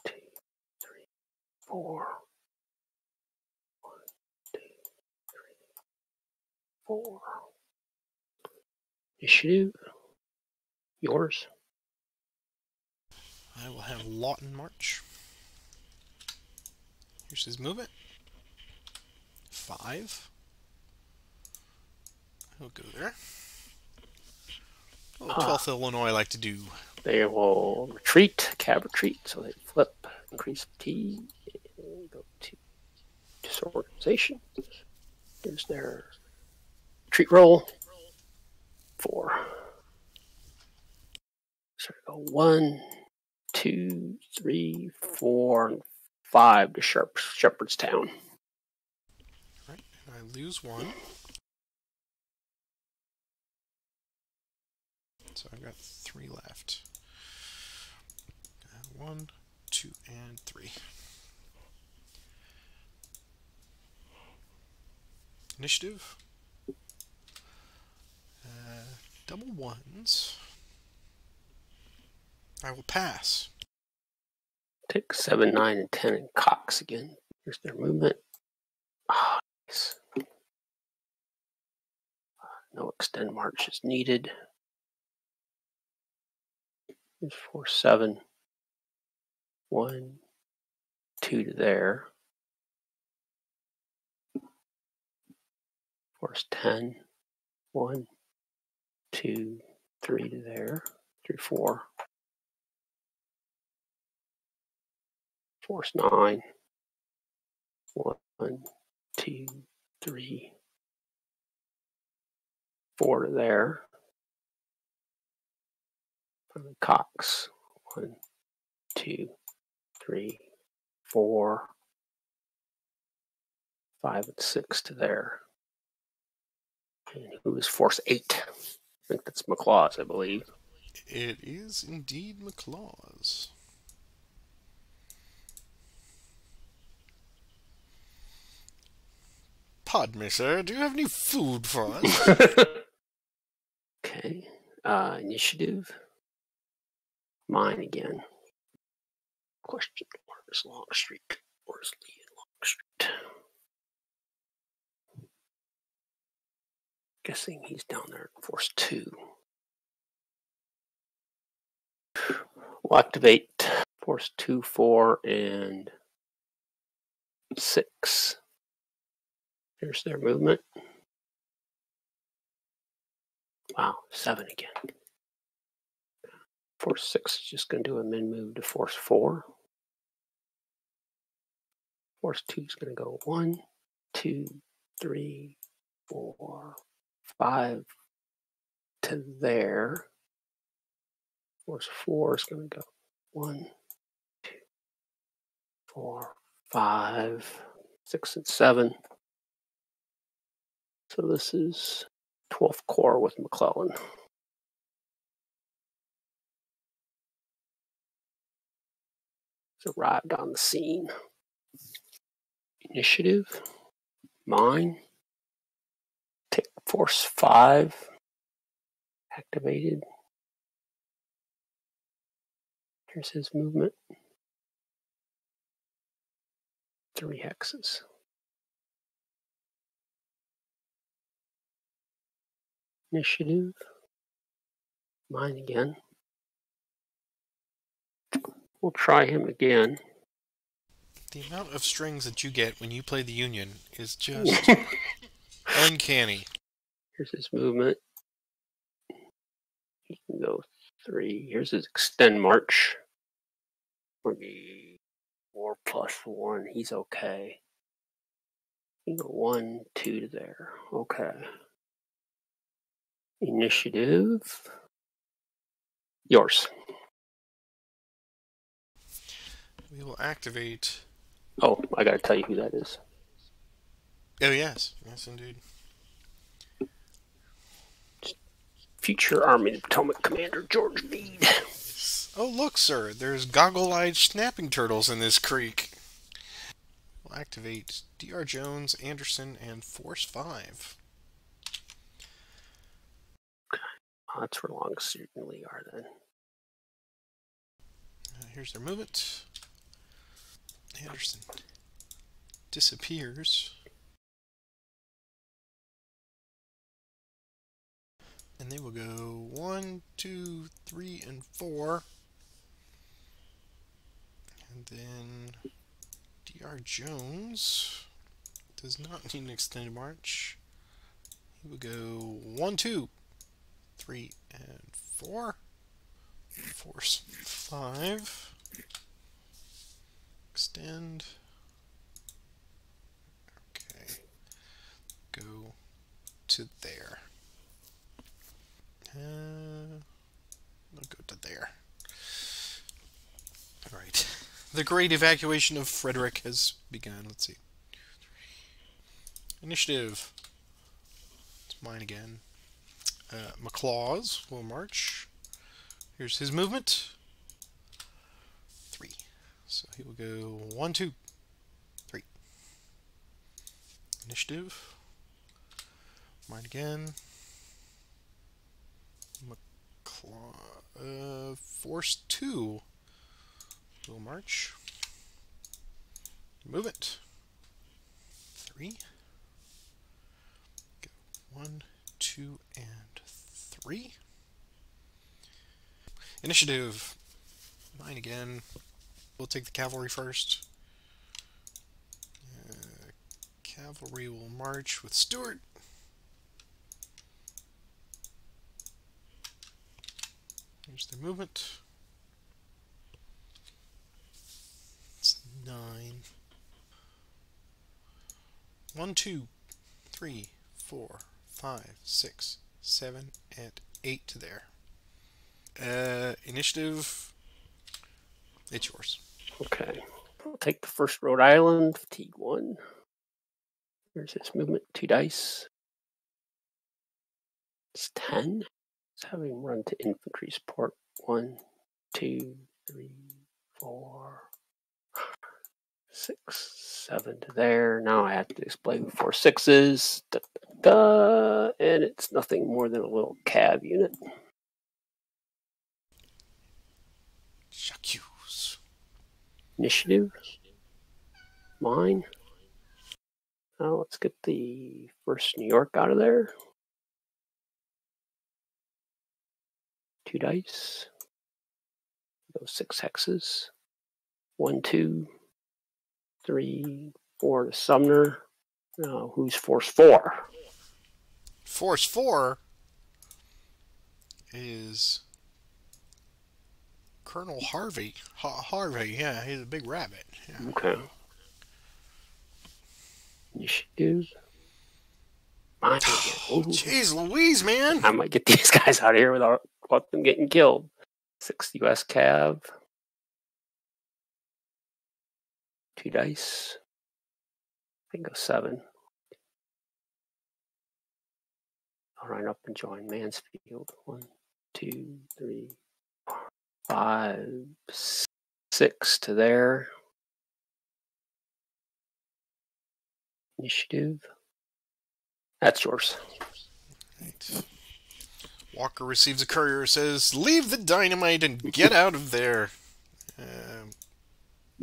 S1: 2, 3, 4. 1, 2, 3, 4. Initiative. Yours.
S2: I will have Lawton march. Here's his movement. 5. He'll go there. Oh, 12th Illinois I like to do.
S1: They will retreat, cab retreat, so they flip, increase fatigue, and go to disorganization. Here's their retreat roll. 4. So we go 1, 2, 3, 4, and 5 to Shepherdstown.
S2: Right, and I lose 1. So I've got 3 left. 1, 2, and 3. Initiative. Double 1s. I will pass.
S1: Take 7, 9, and 10 and Cox again. Here's their movement. Nice. No extend march is needed. Here's 4, 7. 1, 2 to there. Force 10. 1, 2, 3 to there. 3, 4. Force 9. 1, 2, 3, 4 to there. Finally, Cox. 1, 2, 3, 4, 5, and 6 to there. And who is Force 8? I think that's McClaw's, I believe.
S2: It is indeed McClaw's. Pardon me, sir. Do you have any food for us?
S1: Okay. Initiative. Mine again. Question. Where's Longstreet? Where's Lee and Longstreet? Guessing he's down there at Force 2. We'll activate Force 2, 4, and 6. Here's their movement. Wow, 7 again. Force 6 is just going to do a min move to Force 4. Force 2 is going to go 1, 2, 3, 4, 5 to there. Force 4 is going to go 1, 2, 4, 5, 6, and 7. So this is 12th Corps with McClellan. It's arrived on the scene. Initiative. Mine. Take Force 5. Activated. Here's his movement. 3 hexes. Initiative. Mine again. We'll try him again.
S2: The amount of strings that you get when you play the Union is just uncanny.
S1: Here's his movement. He can go 3. Here's his extend march. 4 plus 1. He's okay. He can go 1, 2 to there. Okay. Initiative. Yours.
S2: We will activate.
S1: Oh, I gotta tell you who that is.
S2: Oh, yes. Yes, indeed.
S1: Future Army of the Potomac Commander George Meade.
S2: Oh, look, sir. There's goggle-eyed snapping turtles in this creek. We'll activate D.R. Jones, Anderson, and Force 5.
S1: Oh, that's where long certainly are then.
S2: Here's their movement. Anderson disappears. And they will go 1, 2, 3, and 4. And then D.R. Jones does not need an extended march. He will go 1, 2, 3, and 4. Force 5. Extend. Okay. Go to there. I'll go to there. Alright. The great evacuation of Frederick has begun. Let's see. Initiative. It's mine again. McClellan will march. Here's his movement. 3. So he will go 1, 2, 3. Initiative. Mine again. Force 2 will march. Move it. 3. Go 1, 2, and 3. Initiative. Mine again. We'll take the cavalry first. Cavalry will march with Stuart. Here's their movement. It's 9. 1, 2, 3, 4, 5, 6, 7, and 8 to there. Initiative. It's yours.
S1: Okay. I'll take the first Rhode Island. Fatigue 1. There's his movement. 2 dice. It's 10. Let's have him run to infantry support. 1, 2, 3, 4, 6, 7 to there. Now I have to display 4 6s. Da, da, da, and it's nothing more than a little cab unit.
S2: J'accuse.
S1: Initiative. Mine. Now let's get the 1st New York out of there. 2 dice. Those 6 hexes. 1, 2, 3, 4 to Sumner. Now who's Force 4?
S2: Force 4 is Colonel Harvey. Harvey, yeah, he's a big rabbit. Yeah.
S1: Okay. Initiative. Mine again. Ooh.
S2: Jeez Louise, man!
S1: I might get these guys out of here without them getting killed. 6 US Cav. 2 dice. I think go 7. I'll run up and join Mansfield. 1, 2, 3, 4, 5, 6 to there. Initiative. That's yours.
S2: Right. Walker receives a courier, says, "Leave the dynamite and get out of there."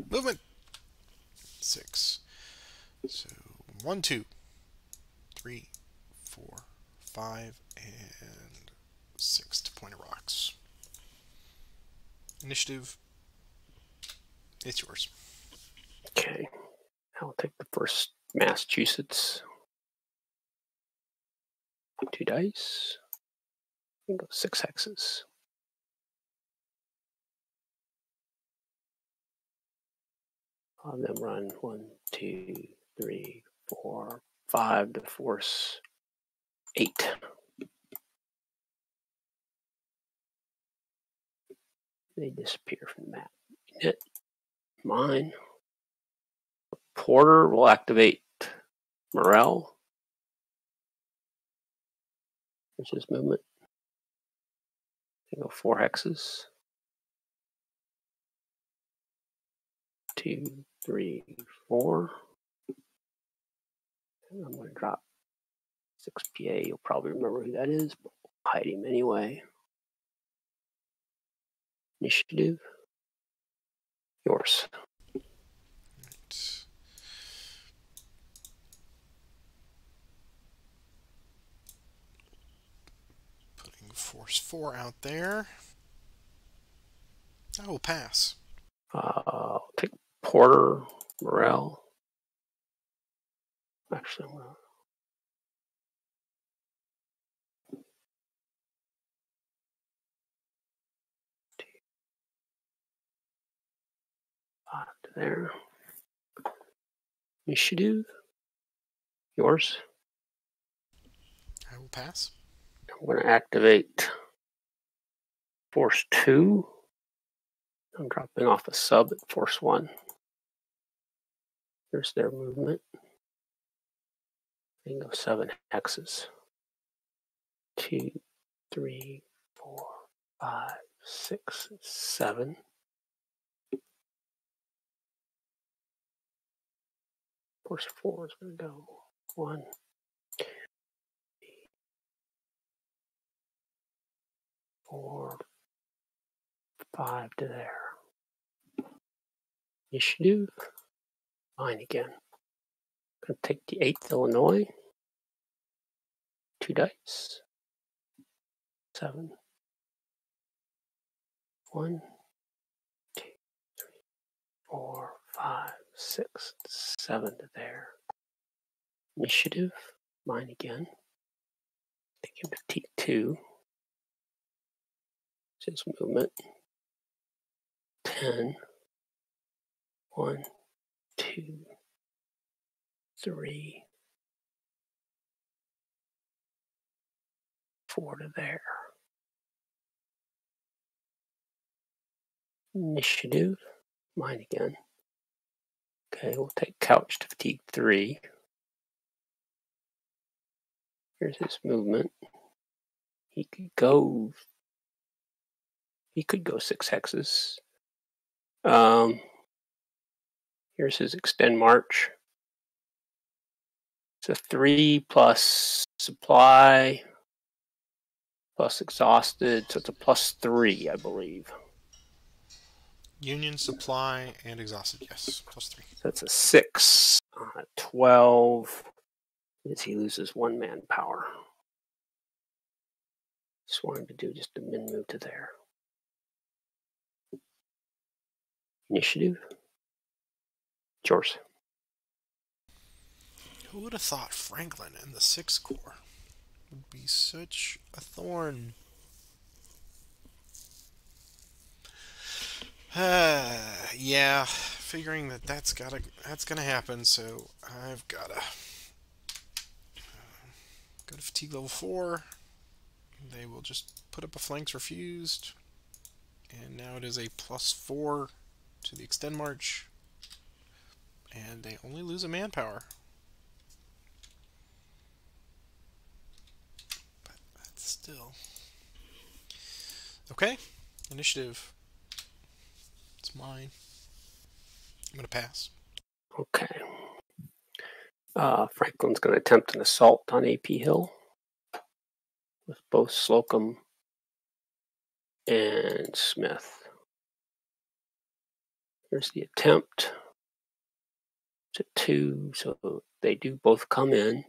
S2: Movement. 6. So 1, 2, 3, 4, 5, 6 to Point of Rocks. Initiative. It's yours.
S1: Okay. I'll take the first Massachusetts. 2 dice. And go 6 hexes. I'll have them run 1, 2, 3, 4, 5 to force 8. They disappear from the map. Unit. Mine. Porter will activate Morel. There's his movement. Go 4 hexes. 2, 3, 4. And I'm going to drop 6 PA. You'll probably remember who that is, but we'll hide him anyway. Initiative. Yours.
S2: Right. Putting force 4 out there. I will pass.
S1: I'll take Porter, Morel. Actually, I'm going to. To there. Initiative. Yours.
S2: I will pass.
S1: I'm going to activate Force 2. I'm dropping off a sub at Force 1. Here's their movement. They can go 7 hexes. 2, 3, 4, 5, 6, 7. Force 4 is going to go 1, 4, 5 to there. Initiative. Mine again. I'm going to take the 8th Illinois. 2 dice. 7. 1, 2, 3, 4, 5, 6, 7 to there. Initiative. Mine again. Take him to T2. His movement. 10. 1, 2, 3, 4 to there. Initiative. Mine again. Okay, we'll take Couch to Fatigue 3. Here's his movement. He could go 6 hexes. Here's his Extend March. It's a 3 plus supply plus exhausted, so it's a +3, I believe.
S2: Union, supply, and exhausted. Yes, +3.
S1: So that's a 6. 12. As he loses 1 manpower. Just wanted to do just a min move to there. Initiative. It's yours.
S2: Who would have thought Franklin and the 6th Corps would be such a thorn? Yeah, figuring that's gonna happen. So I've gotta go to fatigue level 4. They will just put up a flanks refused, and now it is a +4 to the extend march, and they only lose a manpower. But that's still okay. Initiative. It's mine. I'm going to pass.
S1: Okay. Franklin's going to attempt an assault on AP Hill with both Slocum and Smith. Here's the attempt. It's a 2, so they do both come in.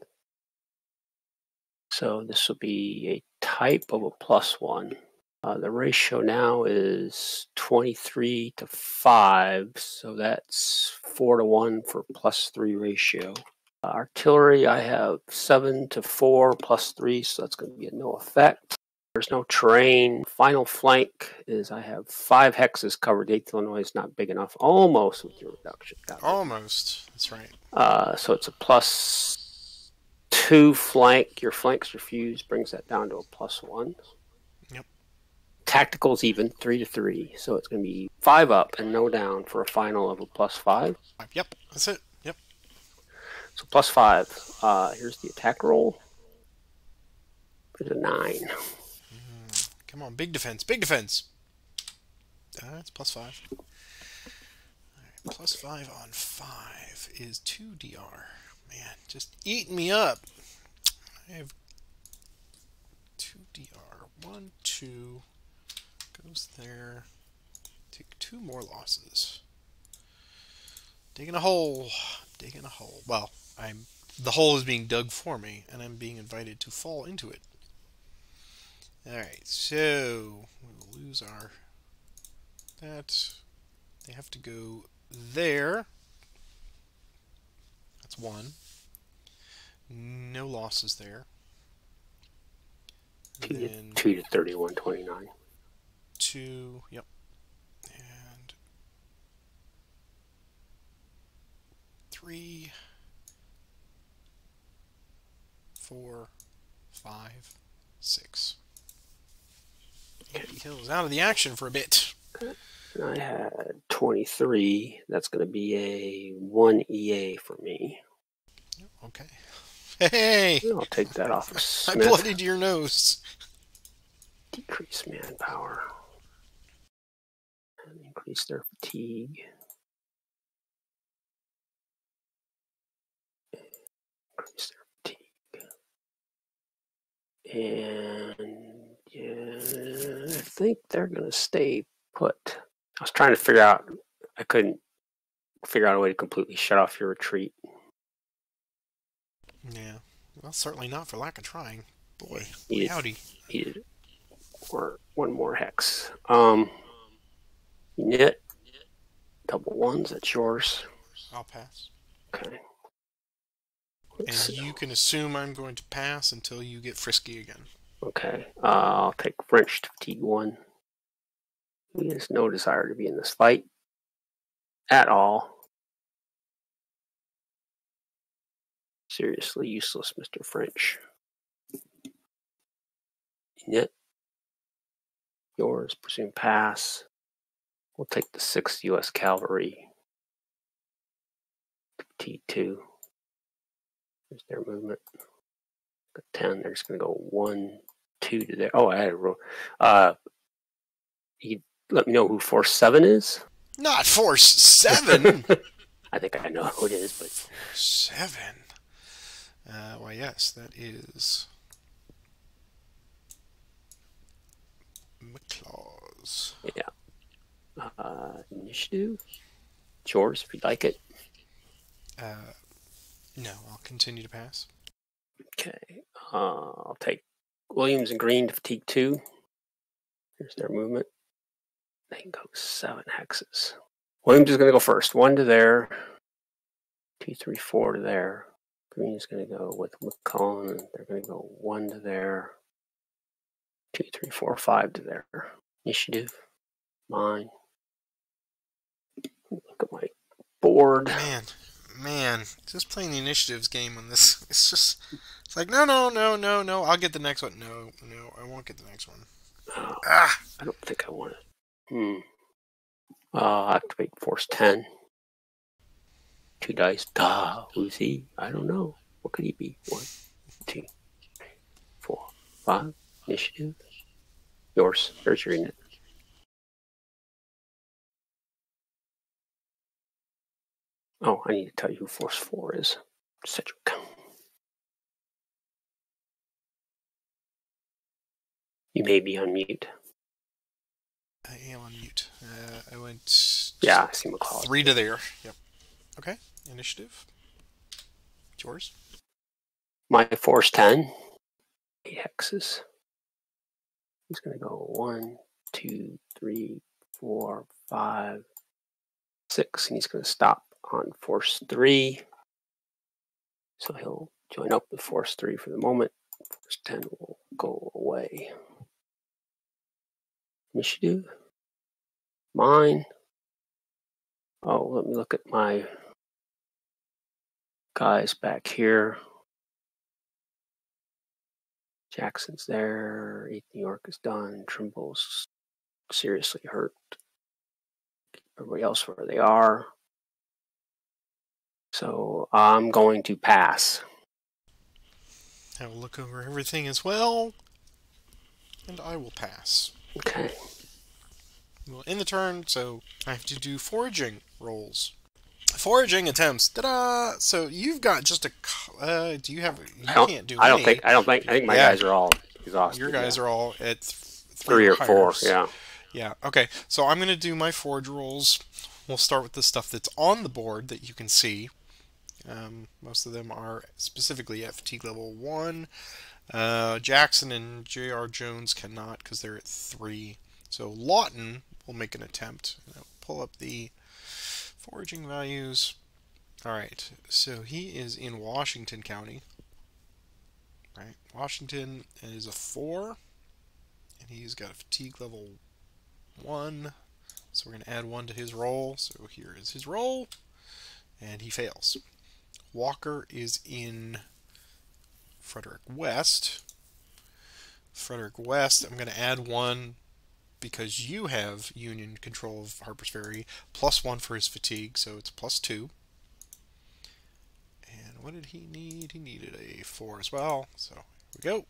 S1: So this will be type of a +1. The ratio now is 23 to 5, so that's 4 to 1 for +3 ratio. Artillery, I have 7 to 4 +3, so that's going to be a no effect. There's no terrain. Final flank is I have 5 hexes covered. 8th Illinois is not big enough. Almost with your reduction.
S2: Almost. That's right.
S1: So it's a +2 flank. Your flanks refused brings that down to a +1.
S2: Yep.
S1: Tactical's even 3 to 3, so it's going to be 5 up and no down for a final of a +5.
S2: Yep, that's it. Yep.
S1: So +5. Here's the attack roll. There's a 9.
S2: Come on, big defense, big defense. That's +5. All right, +5 on 5 is 2 DR. Man, just eating me up. I have 2 DR. 1, 2 goes there. Take 2 more losses. Digging a hole. Digging a hole. Well, the hole is being dug for me, and I'm being invited to fall into it. Alright, so we will lose that. They have to go there. That's 1. No losses there.
S1: 2 to 31, 29.
S2: 2, yep. And 3, 4, 5, 6. Yankee Hill is out of the action for a bit.
S1: I had 23. That's going to be a 1 EA for me.
S2: Okay. Hey!
S1: I'll take that off of Smith.
S2: I bloodied your nose.
S1: Decrease manpower. And increase their fatigue. Increase their fatigue. And yeah, I think they're going to stay put. I was trying to figure out, I couldn't figure out a way to completely shut off your retreat.
S2: Yeah. Well, certainly not for lack of trying. Boy, howdy.
S1: Needed one more hex. Knit. Double ones, that's yours.
S2: I'll pass.
S1: Okay.
S2: And you can assume I'm going to pass until you get frisky again.
S1: Okay. I'll take French to fatigue 1. He has no desire to be in this fight at all. Seriously useless, Mr. French. Knit. Yours, presume pass. We'll take the 6th U.S. Cavalry. T2. There's their movement. Got 10. They're just going to go 1, 2 to there. Oh, I had a roll. You let me know who Force 7 is?
S2: Not Force 7!
S1: I think I know who it is, but...
S2: 7? Why, yes, that is... McClellan.
S1: Yeah. Initiative? It's yours, if you'd like it.
S2: No, I'll continue to pass.
S1: Okay. I'll take Williams and Green to fatigue 2. Here's their movement. They can go 7 hexes. Williams is going to go first. 1 to there. 2, 3, 4 to there. Green is going to go with McClellan. They're going to go 1 to there. 2, 3, 4, 5 to there. Initiative. Mine. Look at my board.
S2: Man, just playing the initiatives game on this, it's like, no, I'll get the next one. No, I won't get the next one.
S1: I don't think I want it. Activate Force 10. 2 dice. Who's he? I don't know. What could he be? 1, 2, 3, 4, 5. Initiative. Yours. There's your unit. Oh, I need to tell you who Force 4 is. Cedric. You may be on mute.
S2: I am on mute. I went...
S1: Yeah, I see McClellan.
S2: 3 to there. Yep. Okay. Initiative. It's yours.
S1: My Force 10. 8 hexes. He's going to go 1, 2, 3, 4, 5, 6, and he's going to stop on force 3. So he'll join up with force 3 for the moment. Force 10 will go away. Initiative. Mine. Oh, let me look at my guys back here. Jackson's there. 8th New York is done. Trimble's seriously hurt. Everybody else where they are. So I'm going to pass.
S2: I will look over everything as well, and I will pass.
S1: Okay.
S2: We'll end the turn, so I have to do foraging rolls. Foraging attempts. Ta-da! So you've got just a. Do you have? You can't do.
S1: I think my guys are all exhausted.
S2: Your guys are all at
S1: 3 or 4. Yeah.
S2: Yeah. Okay. So I'm going to do my forage rolls. We'll start with the stuff that's on the board that you can see. Most of them are specifically at fatigue level 1. Jackson and J.R. Jones cannot because they're at 3. So Lawton will make an attempt. I'll pull up the foraging values. Alright, so he is in Washington County. Right, Washington is a 4. And he's got a fatigue level 1. So we're going to add 1 to his roll. So here is his roll. And he fails. Walker is in Frederick West. Frederick West, I'm going to add 1 because you have Union control of Harper's Ferry, plus 1 for his fatigue, so it's plus 2. And what did he need? He needed a 4 as well, so here we go.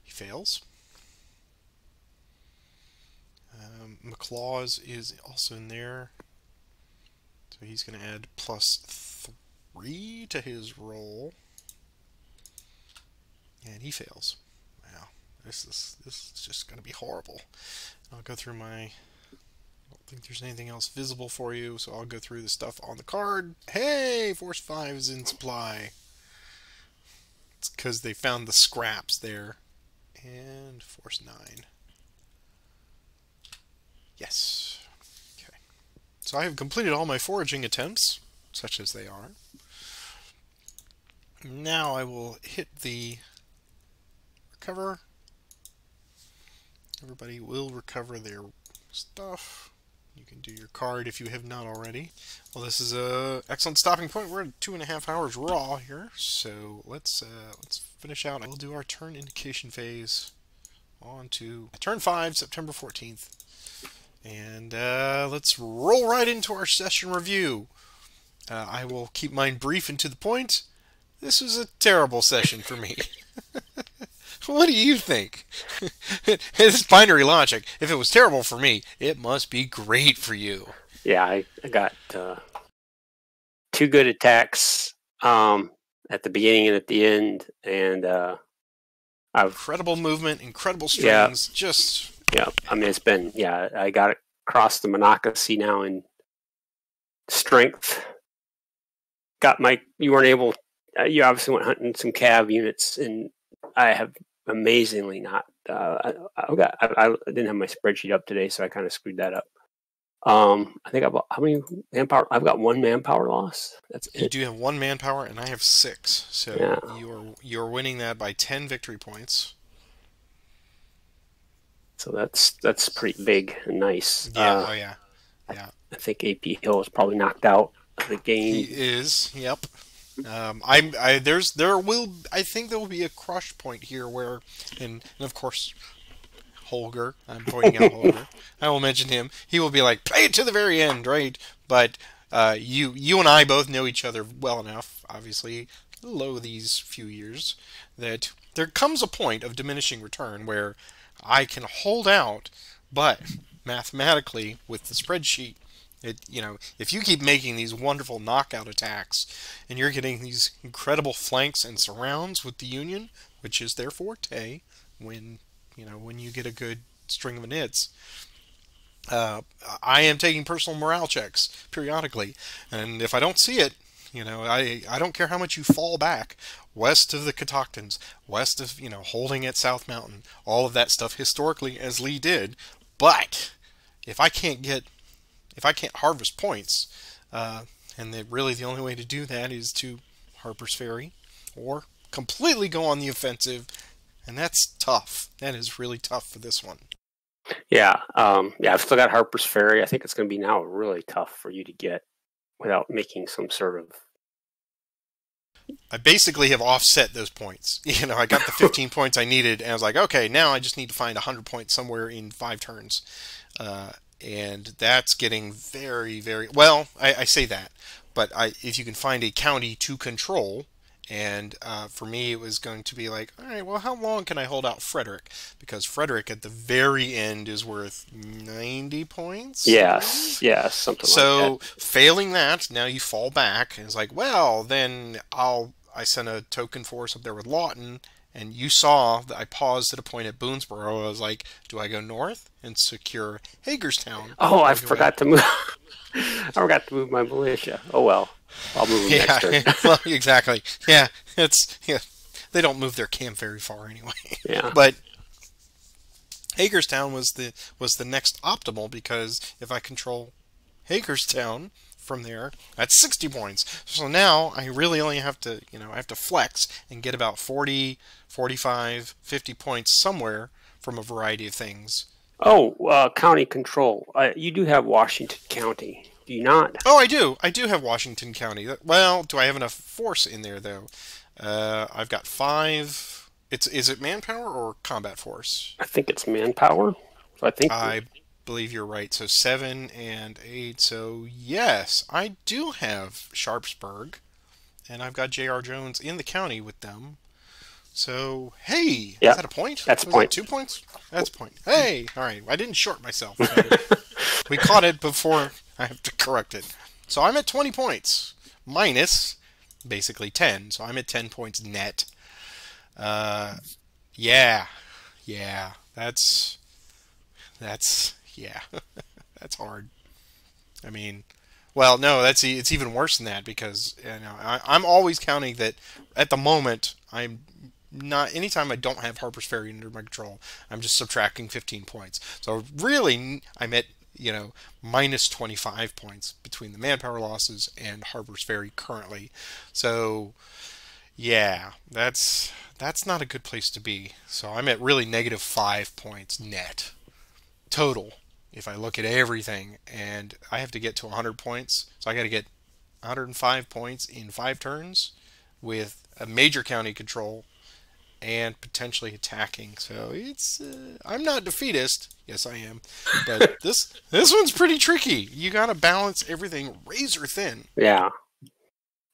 S2: He fails. McClellan is also in there, so he's going to add plus 3 to his roll, and he fails. Wow, this is just going to be horrible. I'll go through my. I don't think there's anything else visible for you, so I'll go through the stuff on the card. Hey, Force 5 is in supply. It's because they found the scraps there. And Force 9. Yes. Okay. So I have completed all my foraging attempts, such as they are. Now I will hit the recover. Everybody will recover their stuff. You can do your card if you have not already. Well, this is a excellent stopping point. We're at 2.5 hours raw here, so let's finish out. We'll do our turn indication phase on to turn 5, September 14th, and let's roll right into our session review. I will keep mine brief and to the point. This was a terrible session for me. What do you think? It's binary logic. If it was terrible for me, it must be great for you.
S1: Yeah, I got 2 good attacks at the beginning and at the end, and
S2: incredible movement, incredible strings.
S1: I mean, it's been I got across the Monocacy now in strength. You weren't able. You obviously went hunting some cav units, and I have amazingly not. I didn't have my spreadsheet up today, so I kind of screwed that up. I think how many manpower? I've got 1 manpower loss. That's it.
S2: You do have 1 manpower, and I have 6. So yeah. You're winning that by 10 victory points.
S1: So that's pretty big and nice.
S2: Yeah. Yeah.
S1: I think AP Hill is probably knocked out of the game.
S2: He is. Yep. I think there will be a crush point here where, and of course, Holger. I'm pointing out Holger. I will mention him. He will be like, play it to the very end, right? But you and I both know each other well enough, obviously, below these few years, that there comes a point of diminishing return where I can hold out, but mathematically, with the spreadsheet, if you keep making these wonderful knockout attacks, and you're getting these incredible flanks and surrounds with the Union, which is their forte, when you get a good string of hits, I am taking personal morale checks periodically, and if I don't see it, You know, I don't care how much you fall back west of the Catoctons, west of, you know, holding at South Mountain, all of that stuff historically as Lee did. But if I can't harvest points, and really the only way to do that is to Harper's Ferry or completely go on the offensive, and that's tough. That is really tough for this one.
S1: Yeah, yeah, I've still got Harper's Ferry. I think it's going to be now really tough for you to get without making some sort of...
S2: I basically have offset those points. You know, I got the 15 points I needed, and I was like, okay, now I just need to find 100 points somewhere in 5 turns. And that's getting very, very... Well, I say that, but if you can find a county to control, and for me it was going to be like, all right, well, how long can I hold out Frederick? Because Frederick at the very end is worth 90 points?
S1: Yes, something like that.
S2: So, failing that, now you fall back, and it's like, well, then I sent a token force up there with Lawton, and you saw that I paused at a point at Boonesboro. I was like, do I go north and secure Hagerstown?
S1: Oh, I forgot to move. I forgot to move my militia. Oh well, I'll move them next turn.
S2: Well, exactly. Yeah, they don't move their camp very far anyway.
S1: Yeah,
S2: but Hagerstown was the next optimal, because if I control Hagerstown from there, that's 60 points. So now I really only have to, I have to flex and get about 40, 45, 50 points somewhere from a variety of things.
S1: Oh, county control. You do have Washington County, do you not?
S2: Oh, I do. I do have Washington County. Well, do I have enough force in there, though? I've got 5. Is it manpower or combat force?
S1: I think it's manpower. So
S2: I believe you're right. So 7 and 8. So yes, I do have Sharpsburg, and I've got J.R. Jones in the county with them. So, hey,
S1: yeah,
S2: is that a point?
S1: That's a point.
S2: 2 points? That's a point. Hey, all right. I didn't short myself. We caught it before I have to correct it. So I'm at 20 points, minus basically 10. So I'm at 10 points net. Yeah, that's that's hard. I mean, well, no, it's even worse than that, because I'm always counting that at the moment I'm not, anytime I don't have Harper's Ferry under my control, I'm just subtracting 15 points. So really, I'm at minus 25 points between the manpower losses and Harper's Ferry currently. So yeah, that's not a good place to be. So I'm at really negative 5 points net total if I look at everything, and I have to get to 100 points. So I got to get 105 points in 5 turns with a major county control and potentially attacking. So it's I'm not defeatist. Yes, I am. But this one's pretty tricky. You got to balance everything razor thin.
S1: Yeah.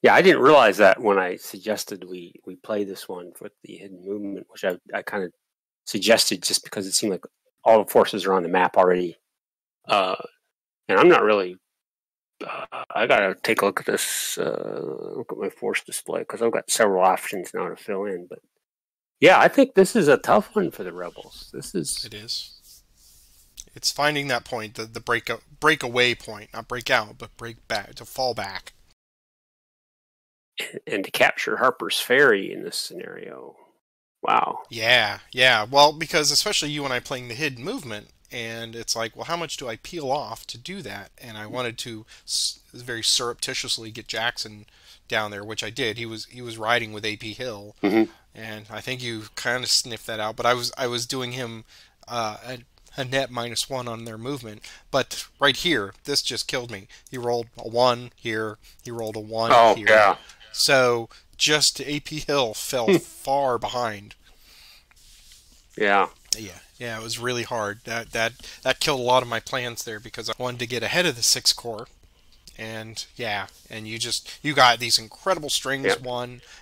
S1: Yeah, I didn't realize that when I suggested we play this one with the hidden movement, which I kind of suggested just because it seemed like all the forces are on the map already. And I'm not really... I got to take a look at this, look at my force display, because I've got several options now to fill in. But yeah, I think this is a tough one for the rebels. It
S2: is. It's finding that point, the breakaway point, not break out, but break back, to fall back.
S1: And to capture Harper's Ferry in this scenario. Wow.
S2: Yeah. Well, because especially you and I playing the hidden movement, and it's like, well, how much do I peel off to do that? And I wanted to very surreptitiously get Jackson down there, which I did. He was riding with AP Hill, and I think you kind of sniffed that out. But I was doing him a net -1 on their movement. But right here, this just killed me. He rolled a 1 here. He rolled a 1 here.
S1: Yeah.
S2: So just AP Hill fell far behind.
S1: Yeah.
S2: Yeah, it was really hard. That killed a lot of my plans there, because I wanted to get ahead of the 6th Corps. And yeah, and you got these incredible strings,
S1: yep.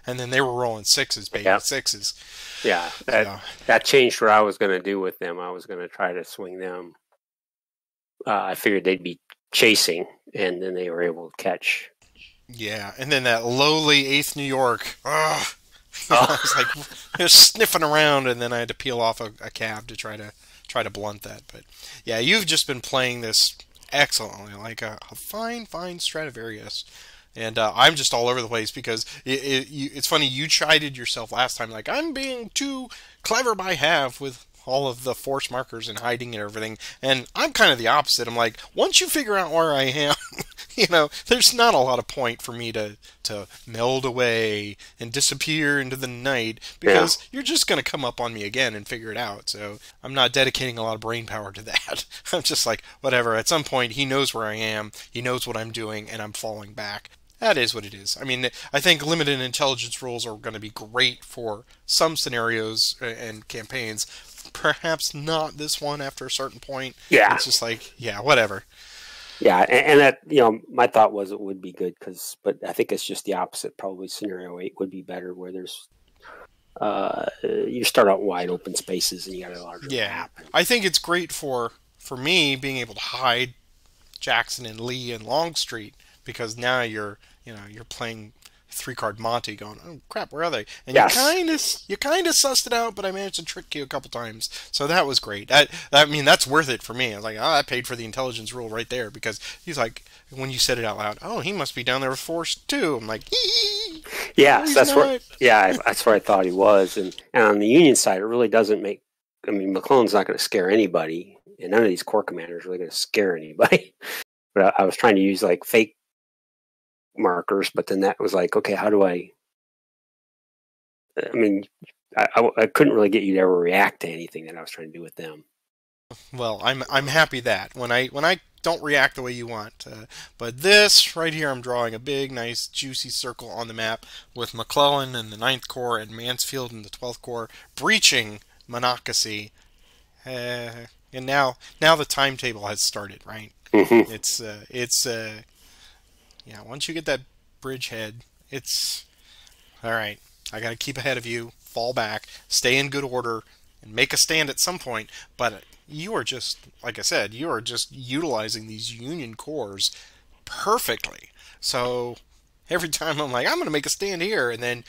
S2: And then they were rolling 6s, baby,
S1: yep.
S2: 6s.
S1: Yeah, that changed what I was going to do with them. I was going to try to swing them. I figured they'd be chasing, and then they were able to catch.
S2: Yeah, and then that lowly 8th New York. Ugh. I was like just sniffing around, and then I had to peel off a cab to try to blunt that. But yeah, you've just been playing this excellently, like a fine Stradivarius. And I'm just all over the place because it's funny, you chided yourself last time, like, I'm being too clever by half with all of the force markers and hiding and everything. And I'm kind of the opposite. I'm like, once you figure out where I am, there's not a lot of point for me to meld away and disappear into the night, because you're just going to come up on me again and figure it out. So I'm not dedicating a lot of brain power to that. I'm just like, whatever. At some point, he knows where I am, he knows what I'm doing, and I'm falling back. That is what it is. I mean, I think limited intelligence rules are going to be great for some scenarios and campaigns. Perhaps not this one after a certain point.
S1: Yeah.
S2: It's just like, yeah, whatever.
S1: Yeah, and that, my thought was it would be good, but I think it's just the opposite. Probably scenario 8 would be better, where there's you start out wide open spaces and you got a larger map.
S2: I think it's great for me being able to hide Jackson and Lee and Longstreet, because now you're playing 3-card Monty, going, oh crap, where are they? And you kind of sussed it out, but I managed to trick you a couple times, so that was great. I mean, that's worth it for me. I was like, I paid for the intelligence rule right there, because he's like, when you said it out loud, oh, he must be down there with force too. I'm like,
S1: yes, that's where I thought he was, and on the Union side, it really doesn't make. I mean, McClellan's not going to scare anybody, and none of these corps commanders are really going to scare anybody. But I was trying to use like fake markers, but then that was like, okay, how do I mean, I couldn't really get you to ever react to anything that I was trying to do with them.
S2: Well, I'm happy that when I don't react the way you want, but this right here, I'm drawing a big, nice, juicy circle on the map with McClellan and the 9th Corps and Mansfield and the 12th Corps breaching Monocacy, and now the timetable has started, right?
S1: Mm-hmm.
S2: It's once you get that bridgehead, it's all right. I got to keep ahead of you, fall back, stay in good order, and make a stand at some point. But you are just, like I said, you are just utilizing these Union corps perfectly. So every time I'm like, I'm going to make a stand here, and then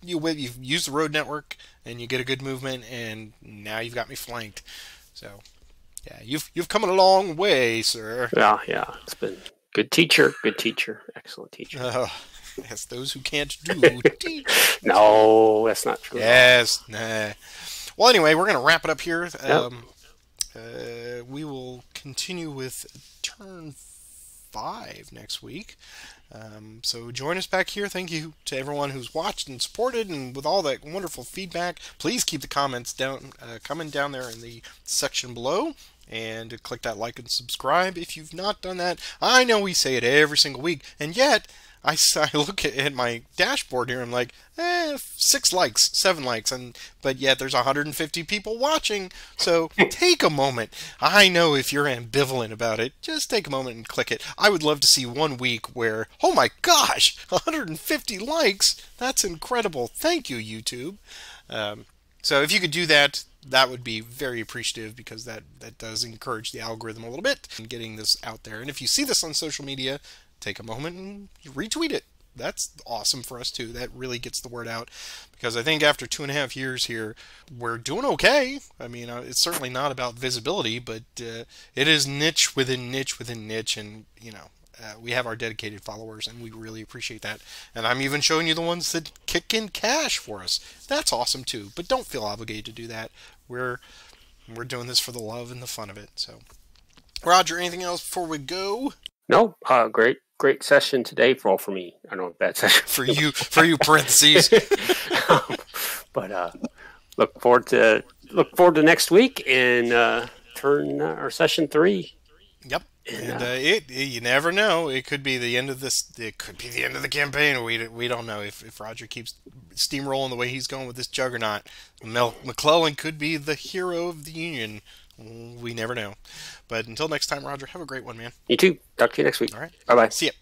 S2: you use the road network, and you get a good movement, and now you've got me flanked. So yeah, you've come a long way, sir.
S1: Yeah, it's been good teacher, excellent teacher.
S2: Yes, those who can't do teach.
S1: No, that's not true.
S2: Yes, nah. Well, anyway, we're going to wrap it up here.
S1: Yep.
S2: We will continue with turn 5 next week. So join us back here. Thank you to everyone who's watched and supported, and with all that wonderful feedback. Please keep the comments coming down there in the section below. And click that like and subscribe if you've not done that. I know we say it every single week, and yet I look at my dashboard here, I'm like, 6 likes, 7 likes, but yet there's 150 people watching. So take a moment. I know if you're ambivalent about it, just take a moment and click it. I would love to see one week where, oh my gosh, 150 likes. That's incredible. Thank you, YouTube. So if you could do that, that would be very appreciative, because that does encourage the algorithm a little bit in getting this out there. And if you see this on social media, take a moment and retweet it. That's awesome for us too. That really gets the word out, because I think after 2.5 years here, we're doing okay. I mean, it's certainly not about visibility, but it is niche within niche within niche, and we have our dedicated followers, and we really appreciate that. And I'm even showing you the ones that kick in cash for us. That's awesome too. But don't feel obligated to do that. We're doing this for the love and the fun of it. So, Roger, anything else before we go?
S1: No, great session today for me. I know, bad session
S2: for you parentheses.
S1: But look forward to next week and turn our session 3.
S2: Yep. And you never know. It could be the end of this. It could be the end of the campaign. We don't know if Roger keeps steamrolling the way he's going with this juggernaut. McClellan could be the hero of the Union. We never know. But until next time, Roger, have a great one, man.
S1: You too. Talk to you next week.
S2: All right.
S1: Bye-bye.
S2: See ya.